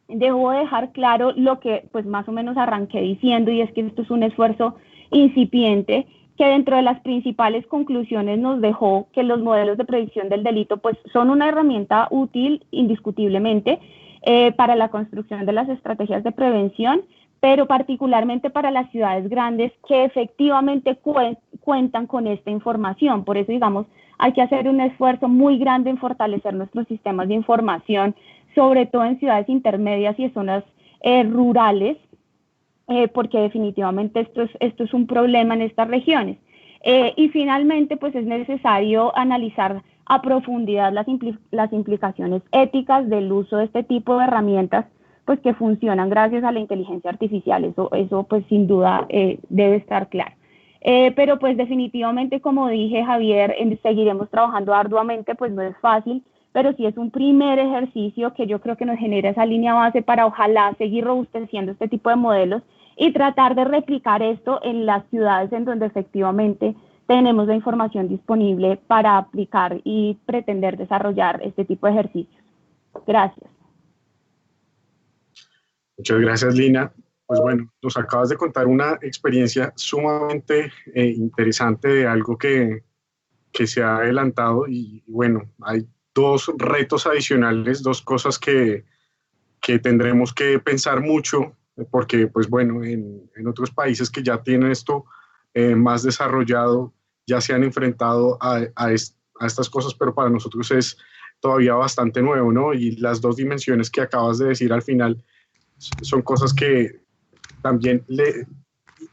debo dejar claro lo que pues más o menos arranqué diciendo, y es que esto es un esfuerzo incipiente que dentro de las principales conclusiones nos dejó que los modelos de predicción del delito pues son una herramienta útil indiscutiblemente para la construcción de las estrategias de prevención, pero particularmente para las ciudades grandes que efectivamente cuentan con esta información. Por eso, digamos, hay que hacer un esfuerzo muy grande en fortalecer nuestros sistemas de información sobre todo en ciudades intermedias y en zonas rurales, porque definitivamente esto es un problema en estas regiones. Y finalmente, pues es necesario analizar a profundidad las implicaciones éticas del uso de este tipo de herramientas, pues que funcionan gracias a la inteligencia artificial. Eso pues sin duda debe estar claro. Pero pues definitivamente, como dije, Javier, seguiremos trabajando arduamente, pues no es fácil, pero sí es un primer ejercicio que yo creo que nos genera esa línea base para ojalá seguir robusteciendo este tipo de modelos y tratar de replicar esto en las ciudades en donde efectivamente tenemos la información disponible para aplicar y pretender desarrollar este tipo de ejercicios. Gracias. Muchas gracias, Lina. Pues bueno, nos acabas de contar una experiencia sumamente interesante de algo que se ha adelantado y bueno, hay dos retos adicionales, dos cosas que tendremos que pensar mucho, porque pues bueno, en otros países que ya tienen esto más desarrollado, ya se han enfrentado a estas cosas, pero para nosotros es todavía bastante nuevo, ¿no? Y las dos dimensiones que acabas de decir al final son cosas que también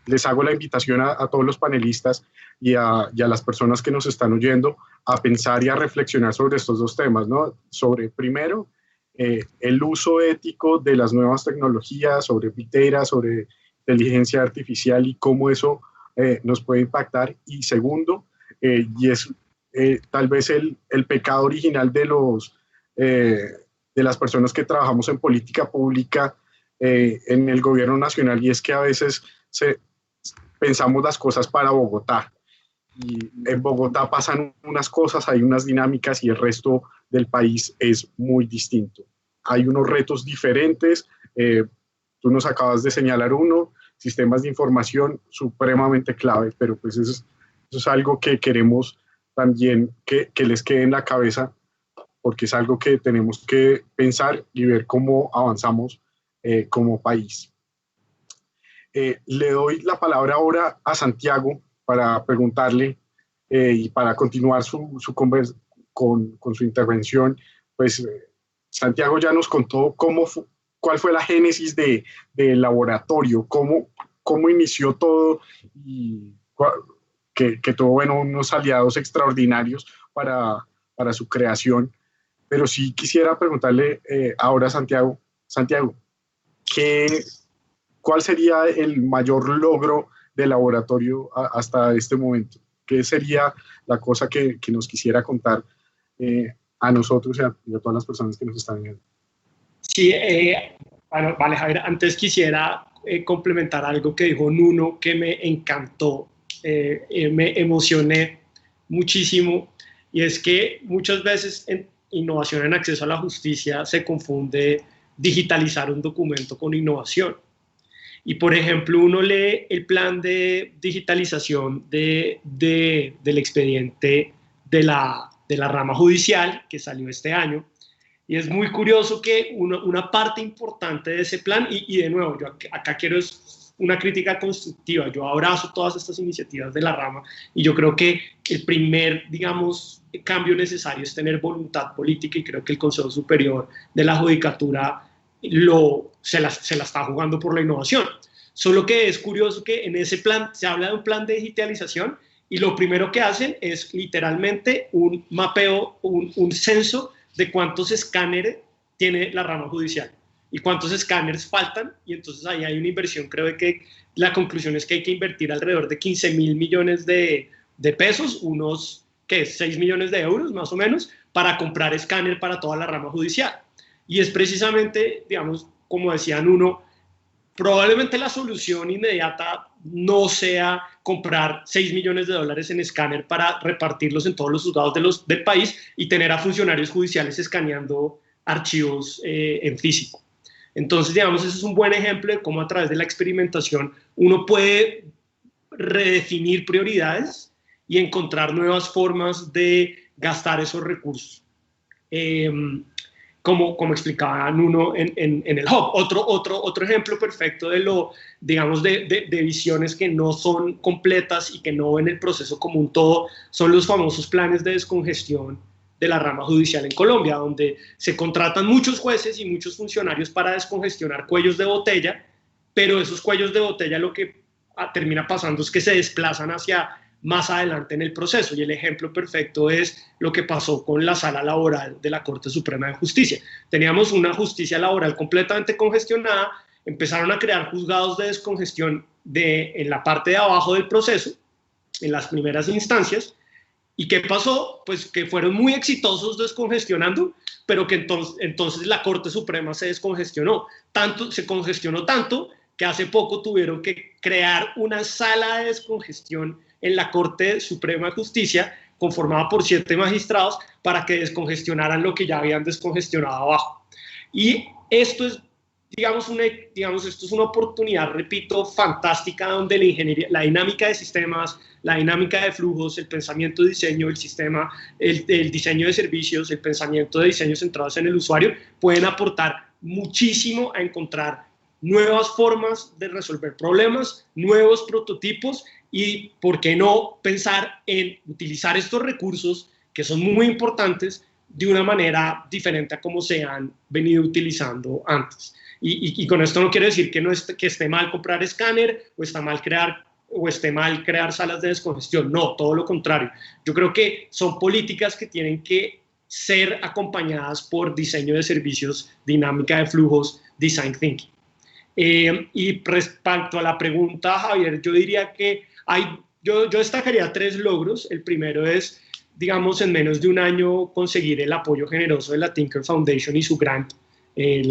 les hago la invitación a todos los panelistas y a las personas que nos están oyendo a pensar y a reflexionar sobre estos dos temas, ¿no? Sobre, primero, el uso ético de las nuevas tecnologías, sobre Big Data, sobre inteligencia artificial y cómo eso nos puede impactar. Y segundo, y es tal vez el pecado original de las personas que trabajamos en política pública en el gobierno nacional, y es que a veces pensamos las cosas para Bogotá. Y en Bogotá pasan unas cosas, hay unas dinámicas y el resto del país es muy distinto. Hay unos retos diferentes, tú nos acabas de señalar uno, sistemas de información supremamente clave, pero pues eso es algo que queremos también que les quede en la cabeza, porque es algo que tenemos que pensar y ver cómo avanzamos como país. Le doy la palabra ahora a Santiago para preguntarle y para continuar con su intervención. Pues Santiago ya nos contó cuál fue la génesis del laboratorio, cómo inició todo y que tuvo bueno, unos aliados extraordinarios para su creación. Pero sí quisiera preguntarle ahora a Santiago, ¿cuál sería el mayor logro del laboratorio hasta este momento? ¿Qué sería la cosa que nos quisiera contar a nosotros y a todas las personas que nos están viendo? Sí, bueno, vale, Javier, antes quisiera complementar algo que dijo Nuno que me encantó, me emocioné muchísimo, y es que muchas veces en innovación en acceso a la justicia se confunde digitalizar un documento con innovación. Y, por ejemplo, uno lee el plan de digitalización del expediente de la rama judicial que salió este año, y es muy curioso que una parte importante de ese plan, y de nuevo, yo acá quiero una crítica constructiva, yo abrazo todas estas iniciativas de la rama, y yo creo que el primer, digamos, cambio necesario es tener voluntad política, y creo que el Consejo Superior de la Judicatura se la está jugando por la innovación. Solo que es curioso que en ese plan se habla de un plan de digitalización y lo primero que hacen es literalmente un mapeo, un censo de cuántos escáneres tiene la rama judicial y cuántos escáneres faltan, y entonces ahí hay una inversión. Creo que la conclusión es que hay que invertir alrededor de 15.000 millones de pesos, unos 6 millones de euros más o menos, para comprar escáner para toda la rama judicial. Y es precisamente, digamos, como decían uno, probablemente la solución inmediata no sea comprar 6 millones de dólares en escáner para repartirlos en todos los juzgados del país y tener a funcionarios judiciales escaneando archivos en físico. Entonces, digamos, ese es un buen ejemplo de cómo a través de la experimentación uno puede redefinir prioridades y encontrar nuevas formas de gastar esos recursos. Como explicaba Nuno en el Hub. Otro ejemplo perfecto de visiones que no son completas y que no ven el proceso como un todo son los famosos planes de descongestión de la rama judicial en Colombia, donde se contratan muchos jueces y muchos funcionarios para descongestionar cuellos de botella, pero esos cuellos de botella lo que termina pasando es que se desplazan hacia más adelante en el proceso, y el ejemplo perfecto es lo que pasó con la sala laboral de la Corte Suprema de Justicia. Teníamos una justicia laboral completamente congestionada, empezaron a crear juzgados de descongestión en la parte de abajo del proceso, en las primeras instancias, ¿y qué pasó? Pues que fueron muy exitosos descongestionando, pero que entonces la Corte Suprema se descongestionó, se congestionó tanto que hace poco tuvieron que crear una sala de descongestión en la Corte Suprema de Justicia, conformada por 7 magistrados, para que descongestionaran lo que ya habían descongestionado abajo. Y esto es, esto es una oportunidad, repito, fantástica, donde la ingeniería, la dinámica de sistemas, la dinámica de flujos, el pensamiento de diseño del sistema, el diseño de servicios, el pensamiento de diseño centrados en el usuario, pueden aportar muchísimo a encontrar nuevas formas de resolver problemas, nuevos prototipos, y por qué no pensar en utilizar estos recursos que son muy importantes de una manera diferente a como se han venido utilizando antes. Y con esto no quiero decir que esté mal comprar escáner o esté mal crear salas de descongestión. No, todo lo contrario. Yo creo que son políticas que tienen que ser acompañadas por diseño de servicios, dinámica de flujos, design thinking. Y respecto a la pregunta, Javier, yo diría que yo destacaría 3 logros. El primero es, digamos, en menos de un año conseguir el apoyo generoso de la Tinker Foundation y su grant. El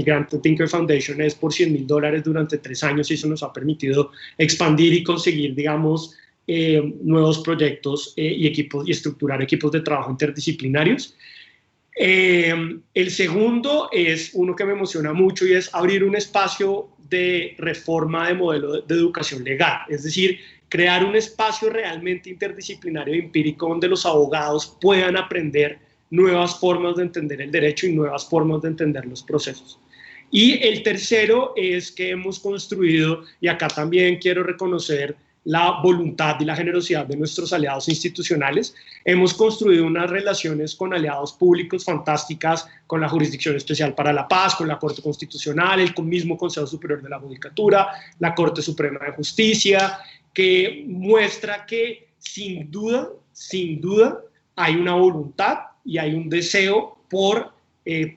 grant de Tinker Foundation es por $100,000 durante 3 años, y eso nos ha permitido expandir y conseguir, digamos, nuevos proyectos y estructurar equipos de trabajo interdisciplinarios. El segundo es uno que me emociona mucho, y es abrir un espacio de reforma de modelo de educación legal, es decir, crear un espacio realmente interdisciplinario e empírico donde los abogados puedan aprender nuevas formas de entender el derecho y nuevas formas de entender los procesos. Y el tercero es que hemos construido, y acá también quiero reconocer la voluntad y la generosidad de nuestros aliados institucionales. Hemos construido unas relaciones con aliados públicos fantásticas, con la Jurisdicción Especial para la Paz, con la Corte Constitucional, el mismo Consejo Superior de la Judicatura, la Corte Suprema de Justicia, que muestra que sin duda hay una voluntad y hay un deseo por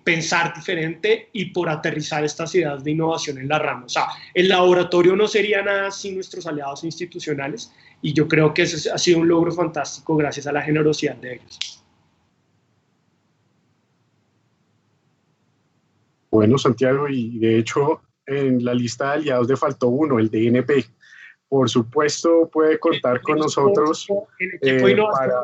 pensar diferente y por aterrizar estas ideas de innovación en la rama. O sea, el laboratorio no sería nada sin nuestros aliados institucionales, y yo creo que ese ha sido un logro fantástico gracias a la generosidad de ellos. Bueno, Santiago, y de hecho en la lista de aliados le faltó uno, el DNP. Por supuesto, puede contar con nosotros para...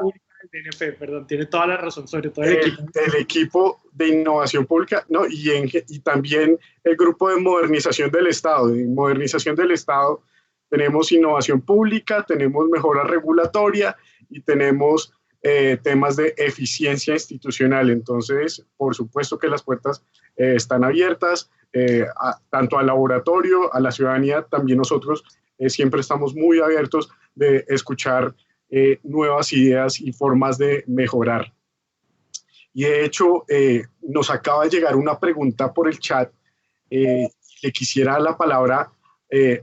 DNP, perdón, tiene toda la razón, sobre todo el equipo de innovación pública, ¿no? Y también el grupo de modernización del Estado. En modernización del Estado tenemos innovación pública, tenemos mejora regulatoria y tenemos temas de eficiencia institucional. Entonces, por supuesto que las puertas están abiertas, tanto al laboratorio, a la ciudadanía. También nosotros siempre estamos muy abiertos de escuchar nuevas ideas y formas de mejorar. Y de hecho, nos acaba de llegar una pregunta por el chat. Le quisiera la palabra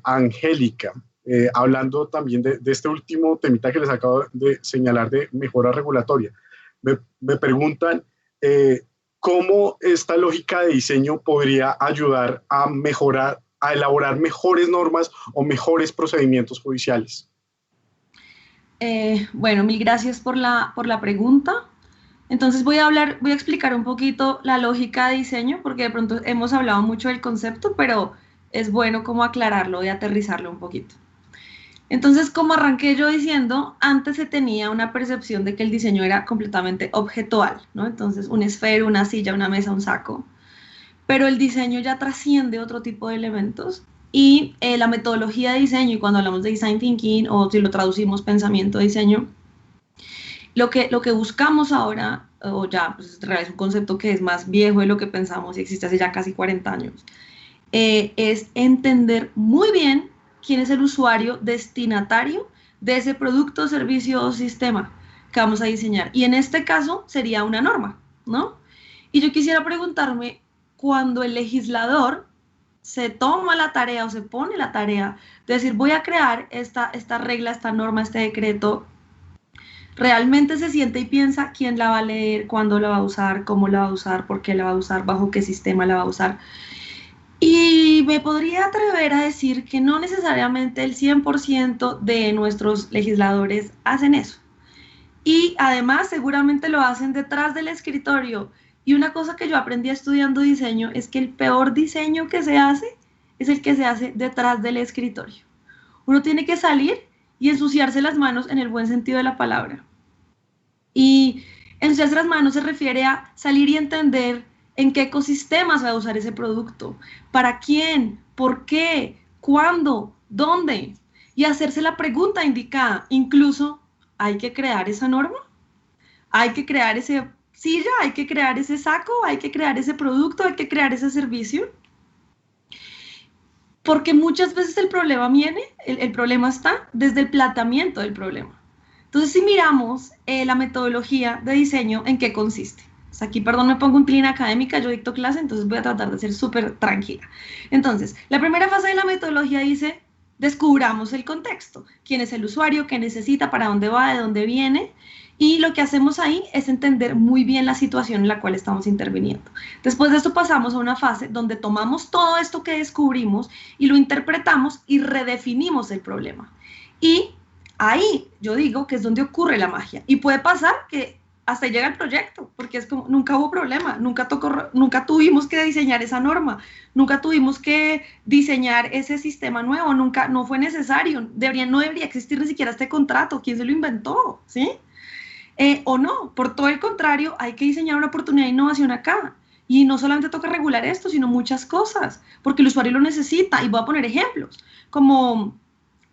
a Angélica, hablando también de este último temita que les acabo de señalar de mejora regulatoria. Me preguntan cómo esta lógica de diseño podría ayudar a mejorar, a elaborar mejores normas o mejores procedimientos judiciales. Bueno, mil gracias por la pregunta. Entonces voy a explicar un poquito la lógica de diseño, porque de pronto hemos hablado mucho del concepto, pero es bueno como aclararlo y aterrizarlo un poquito. Entonces, como arranqué yo diciendo, antes se tenía una percepción de que el diseño era completamente objetual, ¿no? Entonces, un esfero, una silla, una mesa, un saco. Pero el diseño ya trasciende otro tipo de elementos. Y la metodología de diseño, y cuando hablamos de design thinking, o si lo traducimos pensamiento de diseño, lo que buscamos ahora, o ya pues, es un concepto que es más viejo de lo que pensamos y existe hace ya casi 40 años, es entender muy bien quién es el usuario destinatario de ese producto, servicio o sistema. que vamos a diseñar. Y en este caso sería una norma, ¿no? Y yo quisiera preguntarme, cuando el legislador se toma la tarea o se pone la tarea de decir, voy a crear esta regla, esta norma, este decreto, realmente se siente y piensa quién la va a leer, cuándo la va a usar, cómo la va a usar, por qué la va a usar, bajo qué sistema la va a usar. Y me podría atrever a decir que no necesariamente el 100% de nuestros legisladores hacen eso. Y además seguramente lo hacen detrás del escritorio. Y una cosa que yo aprendí estudiando diseño es que el peor diseño que se hace es el que se hace detrás del escritorio. Uno tiene que salir y ensuciarse las manos en el buen sentido de la palabra. Y ensuciarse las manos se refiere a salir y entender en qué ecosistemas va a usar ese producto, para quién, por qué, cuándo, dónde, y hacerse la pregunta indicada. Incluso, ¿hay que crear esa norma? ¿Hay que crear esa silla? ¿Hay que crear ese saco? ¿Hay que crear ese producto? ¿Hay que crear ese servicio? Porque muchas veces el problema viene, el problema está desde el planteamiento del problema. Entonces, si miramos la metodología de diseño, ¿en qué consiste? Pues aquí, perdón, me pongo un clean académica, yo dicto clase, entonces voy a tratar de ser súper tranquila. Entonces, la primera fase de la metodología dice, descubramos el contexto. ¿Quién es el usuario? ¿Qué necesita? ¿Para dónde va? ¿De dónde viene? Y lo que hacemos ahí es entender muy bien la situación en la cual estamos interviniendo. Después de esto pasamos a una fase donde tomamos todo esto que descubrimos y lo interpretamos y redefinimos el problema. Y ahí yo digo que es donde ocurre la magia. Y puede pasar que hasta llega el proyecto, porque es como, nunca hubo problema, nunca tuvimos que diseñar esa norma, nunca tuvimos que diseñar ese sistema nuevo, no fue necesario, no debería existir ni siquiera este contrato, ¿quién se lo inventó? ¿Sí? O no, por todo el contrario, hay que diseñar una oportunidad de innovación acá. Y no solamente toca regular esto, sino muchas cosas, porque el usuario lo necesita. Y voy a poner ejemplos, como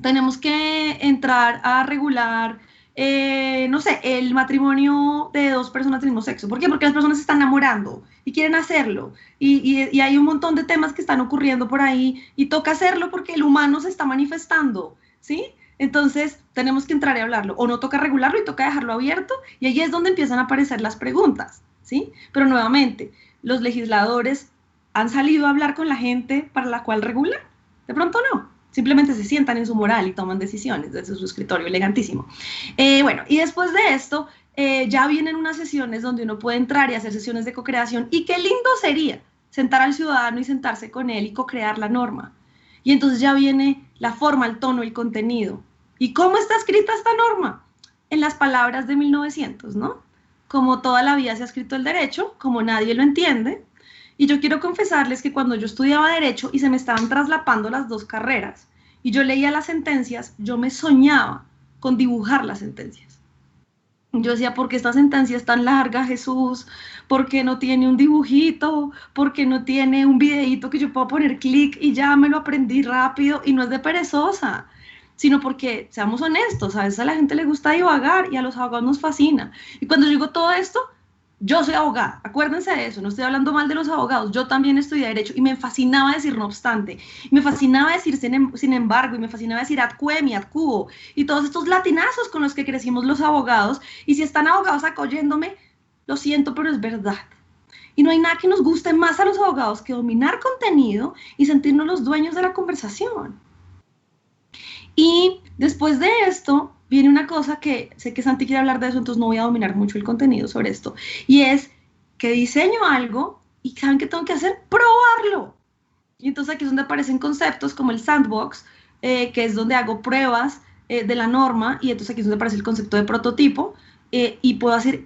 tenemos que entrar a regular, no sé, el matrimonio de dos personas del mismo sexo. ¿Por qué? Porque las personas se están enamorando y quieren hacerlo. Y hay un montón de temas que están ocurriendo por ahí y toca hacerlo porque el humano se está manifestando, ¿sí? Entonces, tenemos que entrar y hablarlo. O no toca regularlo y toca dejarlo abierto. Y ahí es donde empiezan a aparecer las preguntas, ¿sí? Pero nuevamente, los legisladores han salido a hablar con la gente para la cual regular. De pronto no. Simplemente se sientan en su moral y toman decisiones desde su escritorio, elegantísimo. Bueno, y después de esto, ya vienen unas sesiones donde uno puede entrar y hacer sesiones de co-creación. Y qué lindo sería sentar al ciudadano y sentarse con él y co-crear la norma. Y entonces ya viene la forma, el tono, el contenido. ¿Y cómo está escrita esta norma? En las palabras de 1900, ¿no? Como toda la vida se ha escrito el derecho, como nadie lo entiende. Y yo quiero confesarles que cuando yo estudiaba derecho y se me estaban traslapando las dos carreras, y yo leía las sentencias, yo me soñaba con dibujar las sentencias. Yo decía, ¿por qué esta sentencia es tan larga, Jesús? ¿Por qué no tiene un dibujito? ¿Por qué no tiene un videíto que yo pueda poner clic y ya me lo aprendí rápido? Y no es de perezosa, sino porque, seamos honestos, a veces a la gente le gusta divagar y a los abogados nos fascina. Y cuando digo todo esto, yo soy abogada, acuérdense de eso, no estoy hablando mal de los abogados, yo también estudié Derecho y me fascinaba decir no obstante, y me fascinaba decir sin embargo, y me fascinaba decir ad quem y ad quo, y todos estos latinazos con los que crecimos los abogados, y si están abogados acá oyéndome, lo siento, pero es verdad. Y no hay nada que nos guste más a los abogados que dominar contenido y sentirnos los dueños de la conversación. Y después de esto, viene una cosa que sé que Santi quiere hablar de eso, entonces no voy a dominar mucho el contenido sobre esto. Y es que diseño algo y ¿saben qué tengo que hacer? ¡Probarlo! Y entonces aquí es donde aparecen conceptos como el sandbox, que es donde hago pruebas de la norma, y entonces aquí es donde aparece el concepto de prototipo, y puedo hacer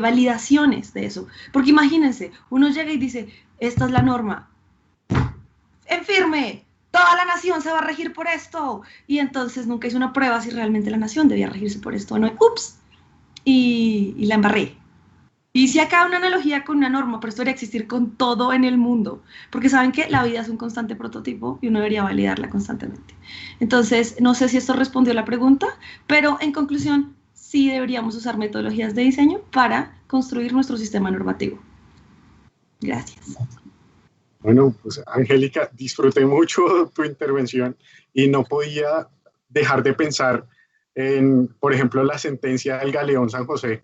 validaciones de eso. Porque imagínense, uno llega y dice, esta es la norma. ¡En firme! Toda la nación se va a regir por esto. Y entonces nunca hice una prueba si realmente la nación debía regirse por esto o no. ¡Ups! Y la embarré. Hice acá una analogía con una norma, pero esto debería existir con todo en el mundo. Porque saben que la vida es un constante prototipo y uno debería validarla constantemente. Entonces, no sé si esto respondió a la pregunta, pero en conclusión, sí deberíamos usar metodologías de diseño para construir nuestro sistema normativo. Gracias. Bueno, pues Angélica, disfruté mucho tu intervención y no podía dejar de pensar por ejemplo, la sentencia del Galeón San José,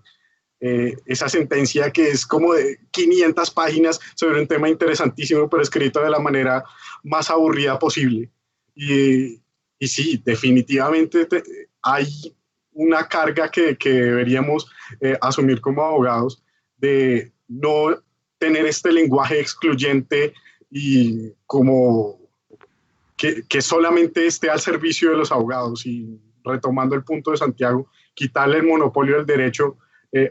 esa sentencia que es como de 500 páginas sobre un tema interesantísimo, pero escrito de la manera más aburrida posible. Y sí, definitivamente hay una carga que deberíamos asumir como abogados de no tener este lenguaje excluyente y como que solamente esté al servicio de los abogados. Y retomando el punto de Santiago, quitarle el monopolio del derecho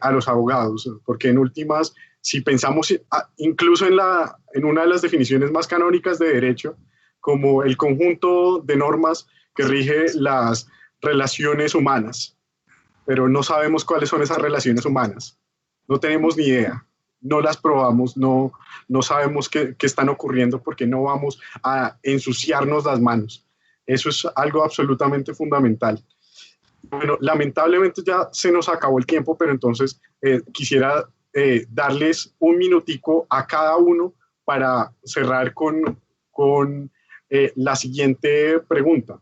a los abogados, porque en últimas, si pensamos incluso en una de las definiciones más canónicas de derecho, como el conjunto de normas que rige las relaciones humanas, pero no sabemos cuáles son esas relaciones humanas, no tenemos ni idea, no las probamos, no sabemos qué están ocurriendo porque no vamos a ensuciarnos las manos. Eso es algo absolutamente fundamental. Bueno, lamentablemente ya se nos acabó el tiempo, pero entonces quisiera darles un minutico a cada uno para cerrar con la siguiente pregunta.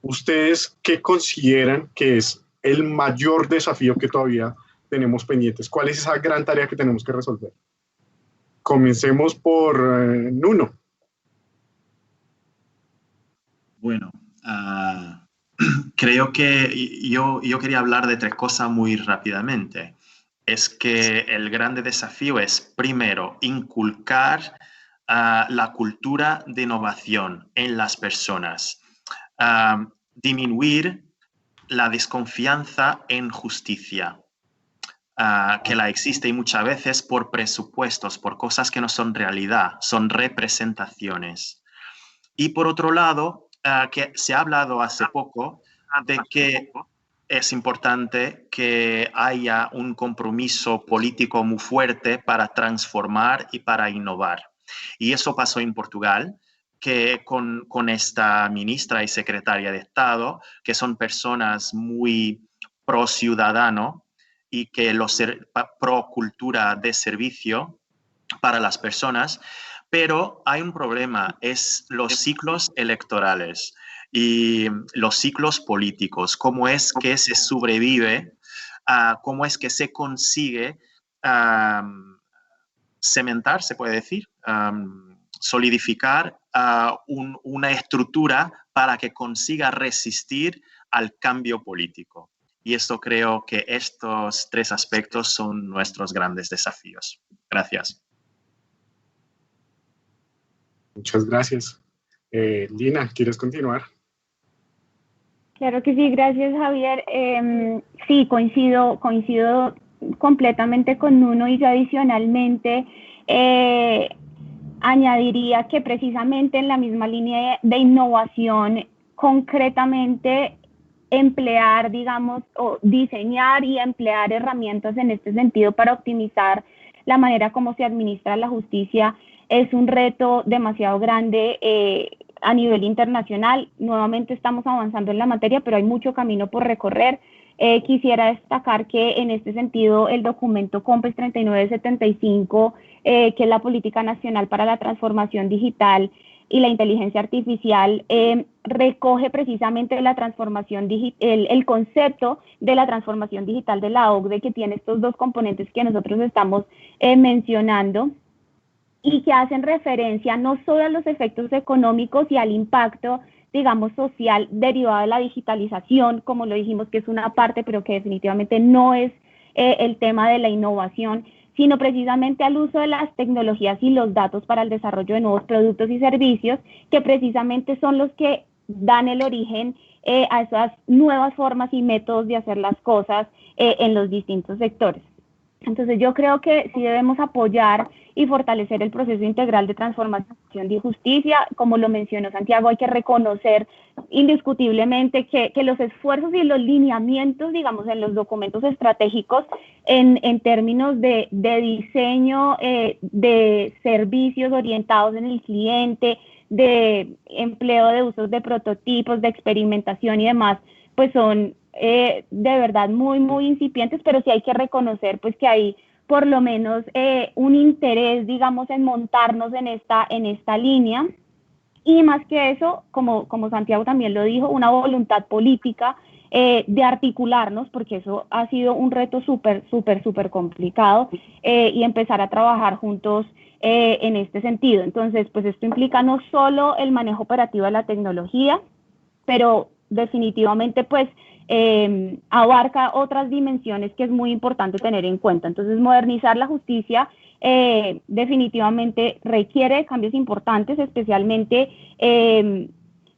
¿Ustedes qué consideran que es el mayor desafío que todavía tenemos pendientes? ¿Cuál es esa gran tarea que tenemos que resolver? Comencemos por Nuno. Bueno, creo que yo quería hablar de 3 cosas muy rápidamente. Es que el grande desafío es, primero, inculcar la cultura de innovación en las personas, disminuir la desconfianza en justicia, que la existe y muchas veces por presupuestos, por cosas que no son realidad, son representaciones. Y por otro lado, que se ha hablado hace poco de que es importante que haya un compromiso político muy fuerte para transformar y para innovar. Y eso pasó en Portugal, que con esta ministra y secretaria de Estado, que son personas muy pro ciudadano y que pro cultura de servicio para las personas, pero hay un problema, es los ciclos electorales y los ciclos políticos, cómo es que se sobrevive, cómo es que se consigue cementar, se puede decir, solidificar una estructura para que consiga resistir al cambio político. Y esto creo que estos 3 aspectos son nuestros grandes desafíos. Gracias. Muchas gracias. Lina, ¿quieres continuar? Claro que sí, gracias Javier. Sí, coincido completamente con Nuno y yo adicionalmente añadiría que precisamente en la misma línea de innovación, concretamente emplear, digamos, o diseñar y emplear herramientas en este sentido para optimizar la manera como se administra la justicia es un reto demasiado grande a nivel internacional. Nuevamente estamos avanzando en la materia, pero hay mucho camino por recorrer. Quisiera destacar que en este sentido el documento COMPES 3975, que es la Política Nacional para la Transformación Digital y la Inteligencia Artificial, recoge precisamente la transformación el concepto de la transformación digital de la OCDE, que tiene estos 2 componentes que nosotros estamos mencionando, y que hacen referencia no solo a los efectos económicos y al impacto, digamos, social derivado de la digitalización, como lo dijimos, que es una parte, pero que definitivamente no es el tema de la innovación, sino precisamente al uso de las tecnologías y los datos para el desarrollo de nuevos productos y servicios, que precisamente son los que dan el origen a esas nuevas formas y métodos de hacer las cosas en los distintos sectores. Entonces yo creo que sí debemos apoyar y fortalecer el proceso integral de transformación de justicia. Como lo mencionó Santiago, hay que reconocer indiscutiblemente que los esfuerzos y los lineamientos, digamos, en los documentos estratégicos en términos de diseño de servicios orientados en el cliente, de empleo de usos de prototipos, de experimentación y demás, pues son de verdad muy, muy incipientes, pero sí hay que reconocer pues que hay por lo menos un interés, digamos, en montarnos en esta línea. Y más que eso, como Santiago también lo dijo, una voluntad política de articularnos, porque eso ha sido un reto súper complicado, y empezar a trabajar juntos en este sentido. Entonces, pues esto implica no solo el manejo operativo de la tecnología, pero definitivamente pues abarca otras dimensiones que es muy importante tener en cuenta. Entonces, modernizar la justicia definitivamente requiere cambios importantes, especialmente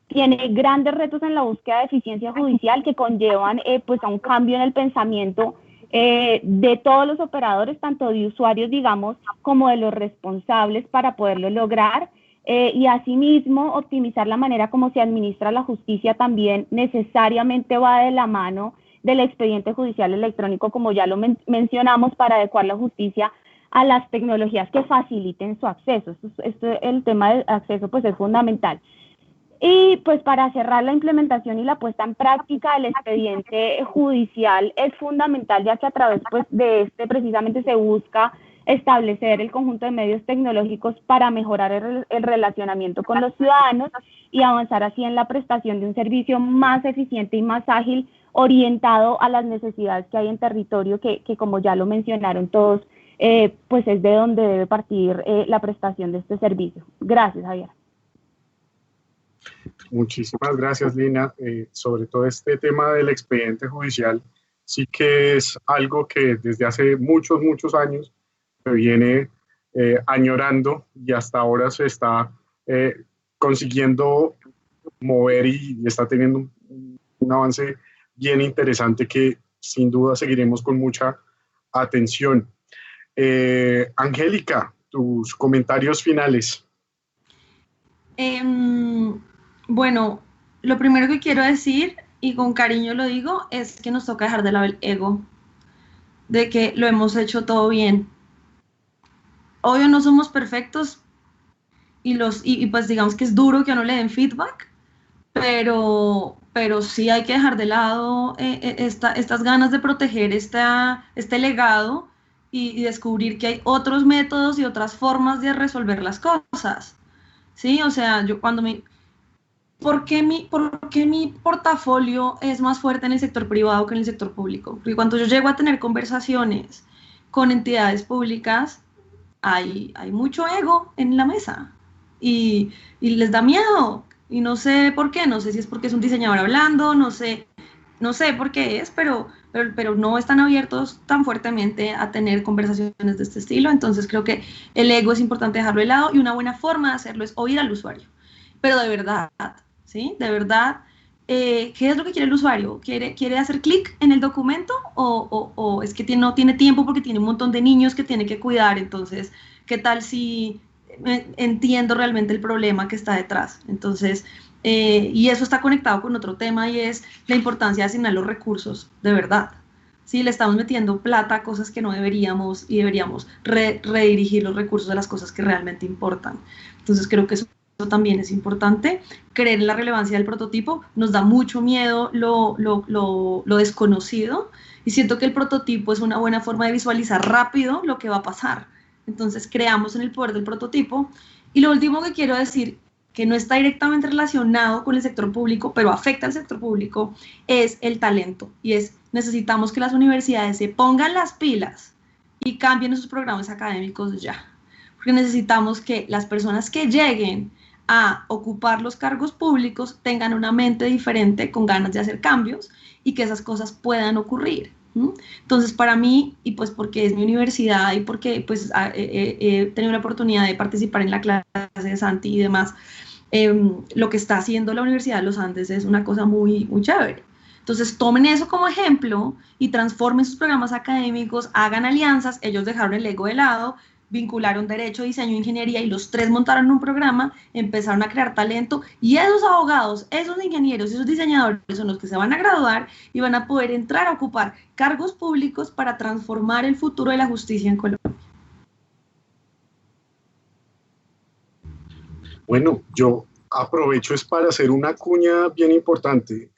tiene grandes retos en la búsqueda de eficiencia judicial que conllevan pues a un cambio en el pensamiento de todos los operadores, tanto de usuarios, digamos, como de los responsables para poderlo lograr. Y asimismo, optimizar la manera como se administra la justicia también necesariamente va de la mano del expediente judicial electrónico, como ya lo mencionamos, para adecuar la justicia a las tecnologías que faciliten su acceso. El tema del acceso pues es fundamental. Y pues para cerrar, la implementación y la puesta en práctica del expediente judicial es fundamental, ya que a través pues de este precisamente se busca establecer el conjunto de medios tecnológicos para mejorar el relacionamiento con los ciudadanos y avanzar así en la prestación de un servicio más eficiente y más ágil, orientado a las necesidades que hay en territorio, que como ya lo mencionaron todos, pues es de donde debe partir la prestación de este servicio. Gracias, Javier. Muchísimas gracias, Lina. Sobre todo este tema del expediente judicial, sí que es algo que desde hace muchos años se viene añorando y hasta ahora se está consiguiendo mover y está teniendo un avance bien interesante que sin duda seguiremos con mucha atención. Angélica, tus comentarios finales. Bueno, lo primero que quiero decir, y con cariño lo digo, es que nos toca dejar de lado el ego, de que lo hemos hecho todo bien. Obvio no somos perfectos y pues digamos que es duro que a uno le den feedback, pero sí hay que dejar de lado estas ganas de proteger este legado y descubrir que hay otros métodos y otras formas de resolver las cosas, ¿sí? O sea, yo cuando ¿por qué mi portafolio es más fuerte en el sector privado que en el sector público? Porque cuando yo llego a tener conversaciones con entidades públicas, hay mucho ego en la mesa y les da miedo y no sé por qué, no sé si es porque es un diseñador hablando, no sé por qué es, pero no están abiertos tan fuertemente a tener conversaciones de este estilo. Entonces creo que el ego es importante dejarlo de lado y una buena forma de hacerlo es oír al usuario, pero de verdad, ¿sí? De verdad, ¿qué es lo que quiere el usuario? ¿Quiere hacer clic en el documento o es que no tiene tiempo porque tiene un montón de niños que tiene que cuidar? Entonces, ¿qué tal si entiendo realmente el problema que está detrás? Entonces, y eso está conectado con otro tema y es la importancia de asignar los recursos, de verdad. Sí, le estamos metiendo plata a cosas que no deberíamos y deberíamos redirigir los recursos a las cosas que realmente importan. Entonces, creo que eso también es importante. Creer en la relevancia del prototipo. Nos da mucho miedo lo desconocido y siento que el prototipo es una buena forma de visualizar rápido lo que va a pasar. Entonces creamos en el poder del prototipo. Y lo último que quiero decir, que no está directamente relacionado con el sector público, pero afecta al sector público, es el talento. Y necesitamos que las universidades se pongan las pilas y cambien sus programas académicos ya. Porque necesitamos que las personas que lleguen a ocupar los cargos públicos tengan una mente diferente, con ganas de hacer cambios y que esas cosas puedan ocurrir. Entonces, para mí, y pues porque es mi universidad y porque pues he tenido la oportunidad de participar en la clase de Santi y demás, lo que está haciendo la Universidad de los Andes es una cosa muy chévere. Entonces, tomen eso como ejemplo y transformen sus programas académicos, hagan alianzas. Ellos dejaron el ego de lado, vincularon derecho, diseño, ingeniería y los tres montaron un programa, empezaron a crear talento y esos abogados, esos ingenieros, esos diseñadores son los que se van a graduar y van a poder entrar a ocupar cargos públicos para transformar el futuro de la justicia en Colombia. Bueno, yo aprovecho es para hacer una cuña bien importante.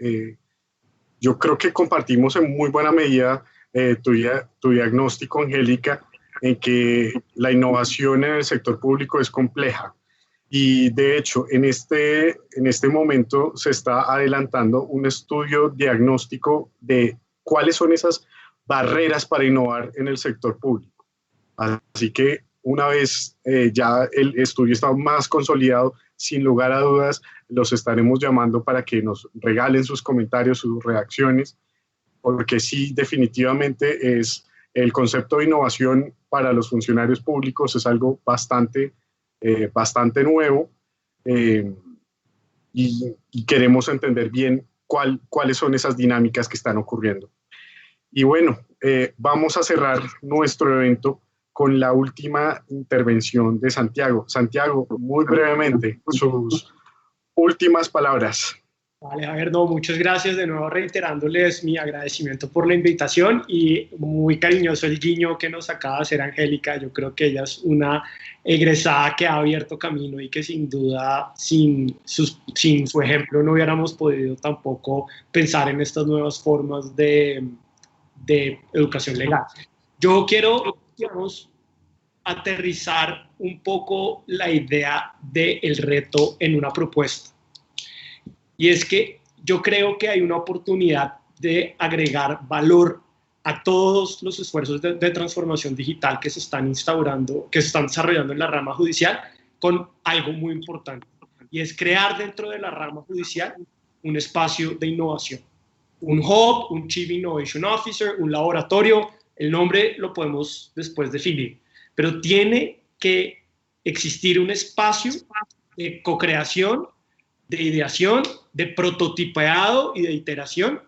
Yo creo que compartimos en muy buena medida tu diagnóstico, Angélica, en que la innovación en el sector público es compleja Y de hecho, en este momento se está adelantando un estudio diagnóstico de cuáles son esas barreras para innovar en el sector público. Así que una vez ya el estudio está más consolidado, sin lugar a dudas, los estaremos llamando para que nos regalen sus comentarios, sus reacciones, porque sí, definitivamente es el concepto de innovación para los funcionarios públicos es algo bastante nuevo, y queremos entender bien cuáles son esas dinámicas que están ocurriendo. Y bueno, vamos a cerrar nuestro evento con la última intervención de Santiago. Santiago, muy brevemente, sus últimas palabras. Vale, Javier, no, muchas gracias de nuevo, reiterándoles mi agradecimiento por la invitación y muy cariñoso el guiño que nos acaba de hacer Angélica. Yo creo que ella es una egresada que ha abierto camino y que sin duda sin su ejemplo no hubiéramos podido tampoco pensar en estas nuevas formas de educación legal. Yo quiero, digamos, aterrizar un poco la idea del reto en una propuesta. Y es que yo creo que hay una oportunidad de agregar valor a todos los esfuerzos de transformación digital que se están instaurando, que se están desarrollando en la rama judicial, con algo muy importante, y es crear dentro de la rama judicial un espacio de innovación. Un hub, un Chief Innovation Officer, un laboratorio, el nombre lo podemos después definir, pero tiene que existir un espacio de co-creación, de ideación, de prototipeado y de iteración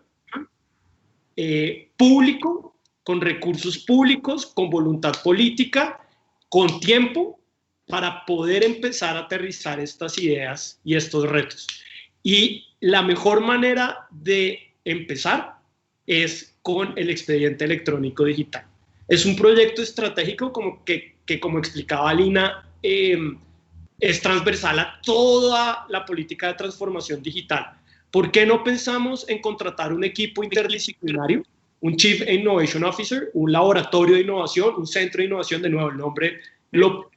público, con recursos públicos, con voluntad política, con tiempo, para poder empezar a aterrizar estas ideas y estos retos. Y la mejor manera de empezar es con el expediente electrónico digital. Es un proyecto estratégico que como explicaba Lina, es transversal a toda la política de transformación digital. ¿Por qué no pensamos en contratar un equipo interdisciplinario, un Chief Innovation Officer, un laboratorio de innovación, un centro de innovación? De nuevo, el nombre lo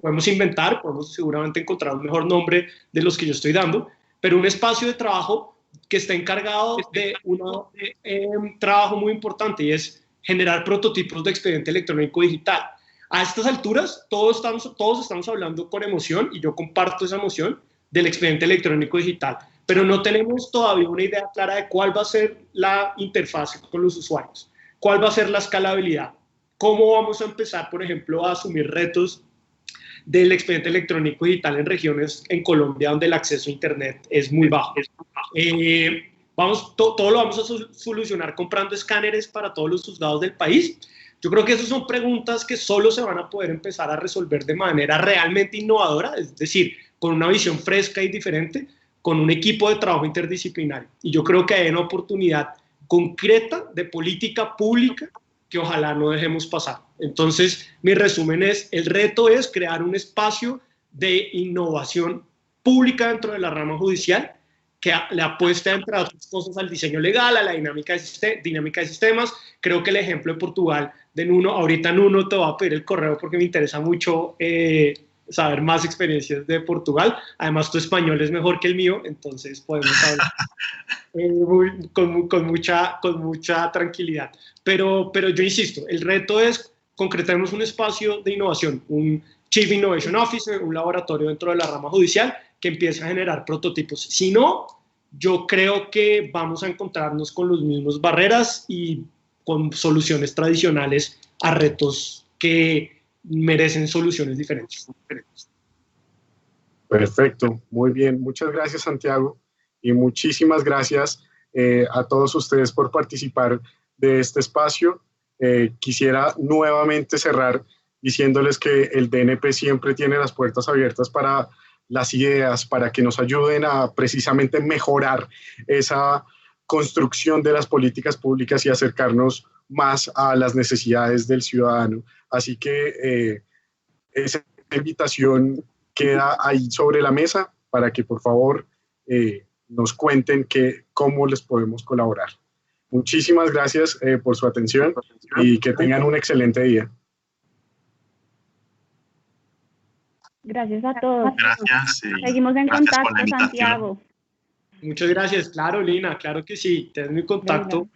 podemos inventar, podemos seguramente encontrar un mejor nombre de los que yo estoy dando, pero un espacio de trabajo que está encargado de un trabajo muy importante, y es generar prototipos de expediente electrónico digital. A estas alturas, todos estamos hablando con emoción, y yo comparto esa emoción del expediente electrónico digital, pero no tenemos todavía una idea clara de cuál va a ser la interfaz con los usuarios, cuál va a ser la escalabilidad, cómo vamos a empezar, por ejemplo, a asumir retos del expediente electrónico digital en regiones en Colombia donde el acceso a Internet es muy bajo. Todo lo vamos a solucionar comprando escáneres para todos los juzgados del país. Yo creo que esas son preguntas que solo se van a poder empezar a resolver de manera realmente innovadora, es decir, con una visión fresca y diferente, con un equipo de trabajo interdisciplinario. Y yo creo que hay una oportunidad concreta de política pública que ojalá no dejemos pasar. Entonces, mi resumen es, el reto es crear un espacio de innovación pública dentro de la rama judicial, que le apueste, entre otras cosas, al diseño legal, a la dinámica de sistemas. Creo que el ejemplo de Portugal, de Nuno, ahorita Nuno te va a pedir el correo porque me interesa mucho saber más experiencias de Portugal. Además, tu español es mejor que el mío, entonces podemos hablar con mucha tranquilidad. Pero yo insisto, el reto es concretemos un espacio de innovación, un Chief Innovation Officer, un laboratorio dentro de la rama judicial que empiece a generar prototipos. Si no, yo creo que vamos a encontrarnos con las mismas barreras y con soluciones tradicionales a retos que merecen soluciones diferentes. Perfecto, muy bien. Muchas gracias, Santiago, y muchísimas gracias a todos ustedes por participar de este espacio. Quisiera nuevamente cerrar diciéndoles que el DNP siempre tiene las puertas abiertas para las ideas, para que nos ayuden a precisamente mejorar esa construcción de las políticas públicas y acercarnos más a las necesidades del ciudadano. Así que esa invitación queda ahí sobre la mesa para que por favor nos cuenten cómo les podemos colaborar. Muchísimas gracias por su atención y que tengan un excelente día. Gracias a todos. Gracias. Seguimos en gracias por la contacto, invitación. Santiago. Muchas gracias. Claro, Lina, claro que sí. Tened mi contacto. Venga.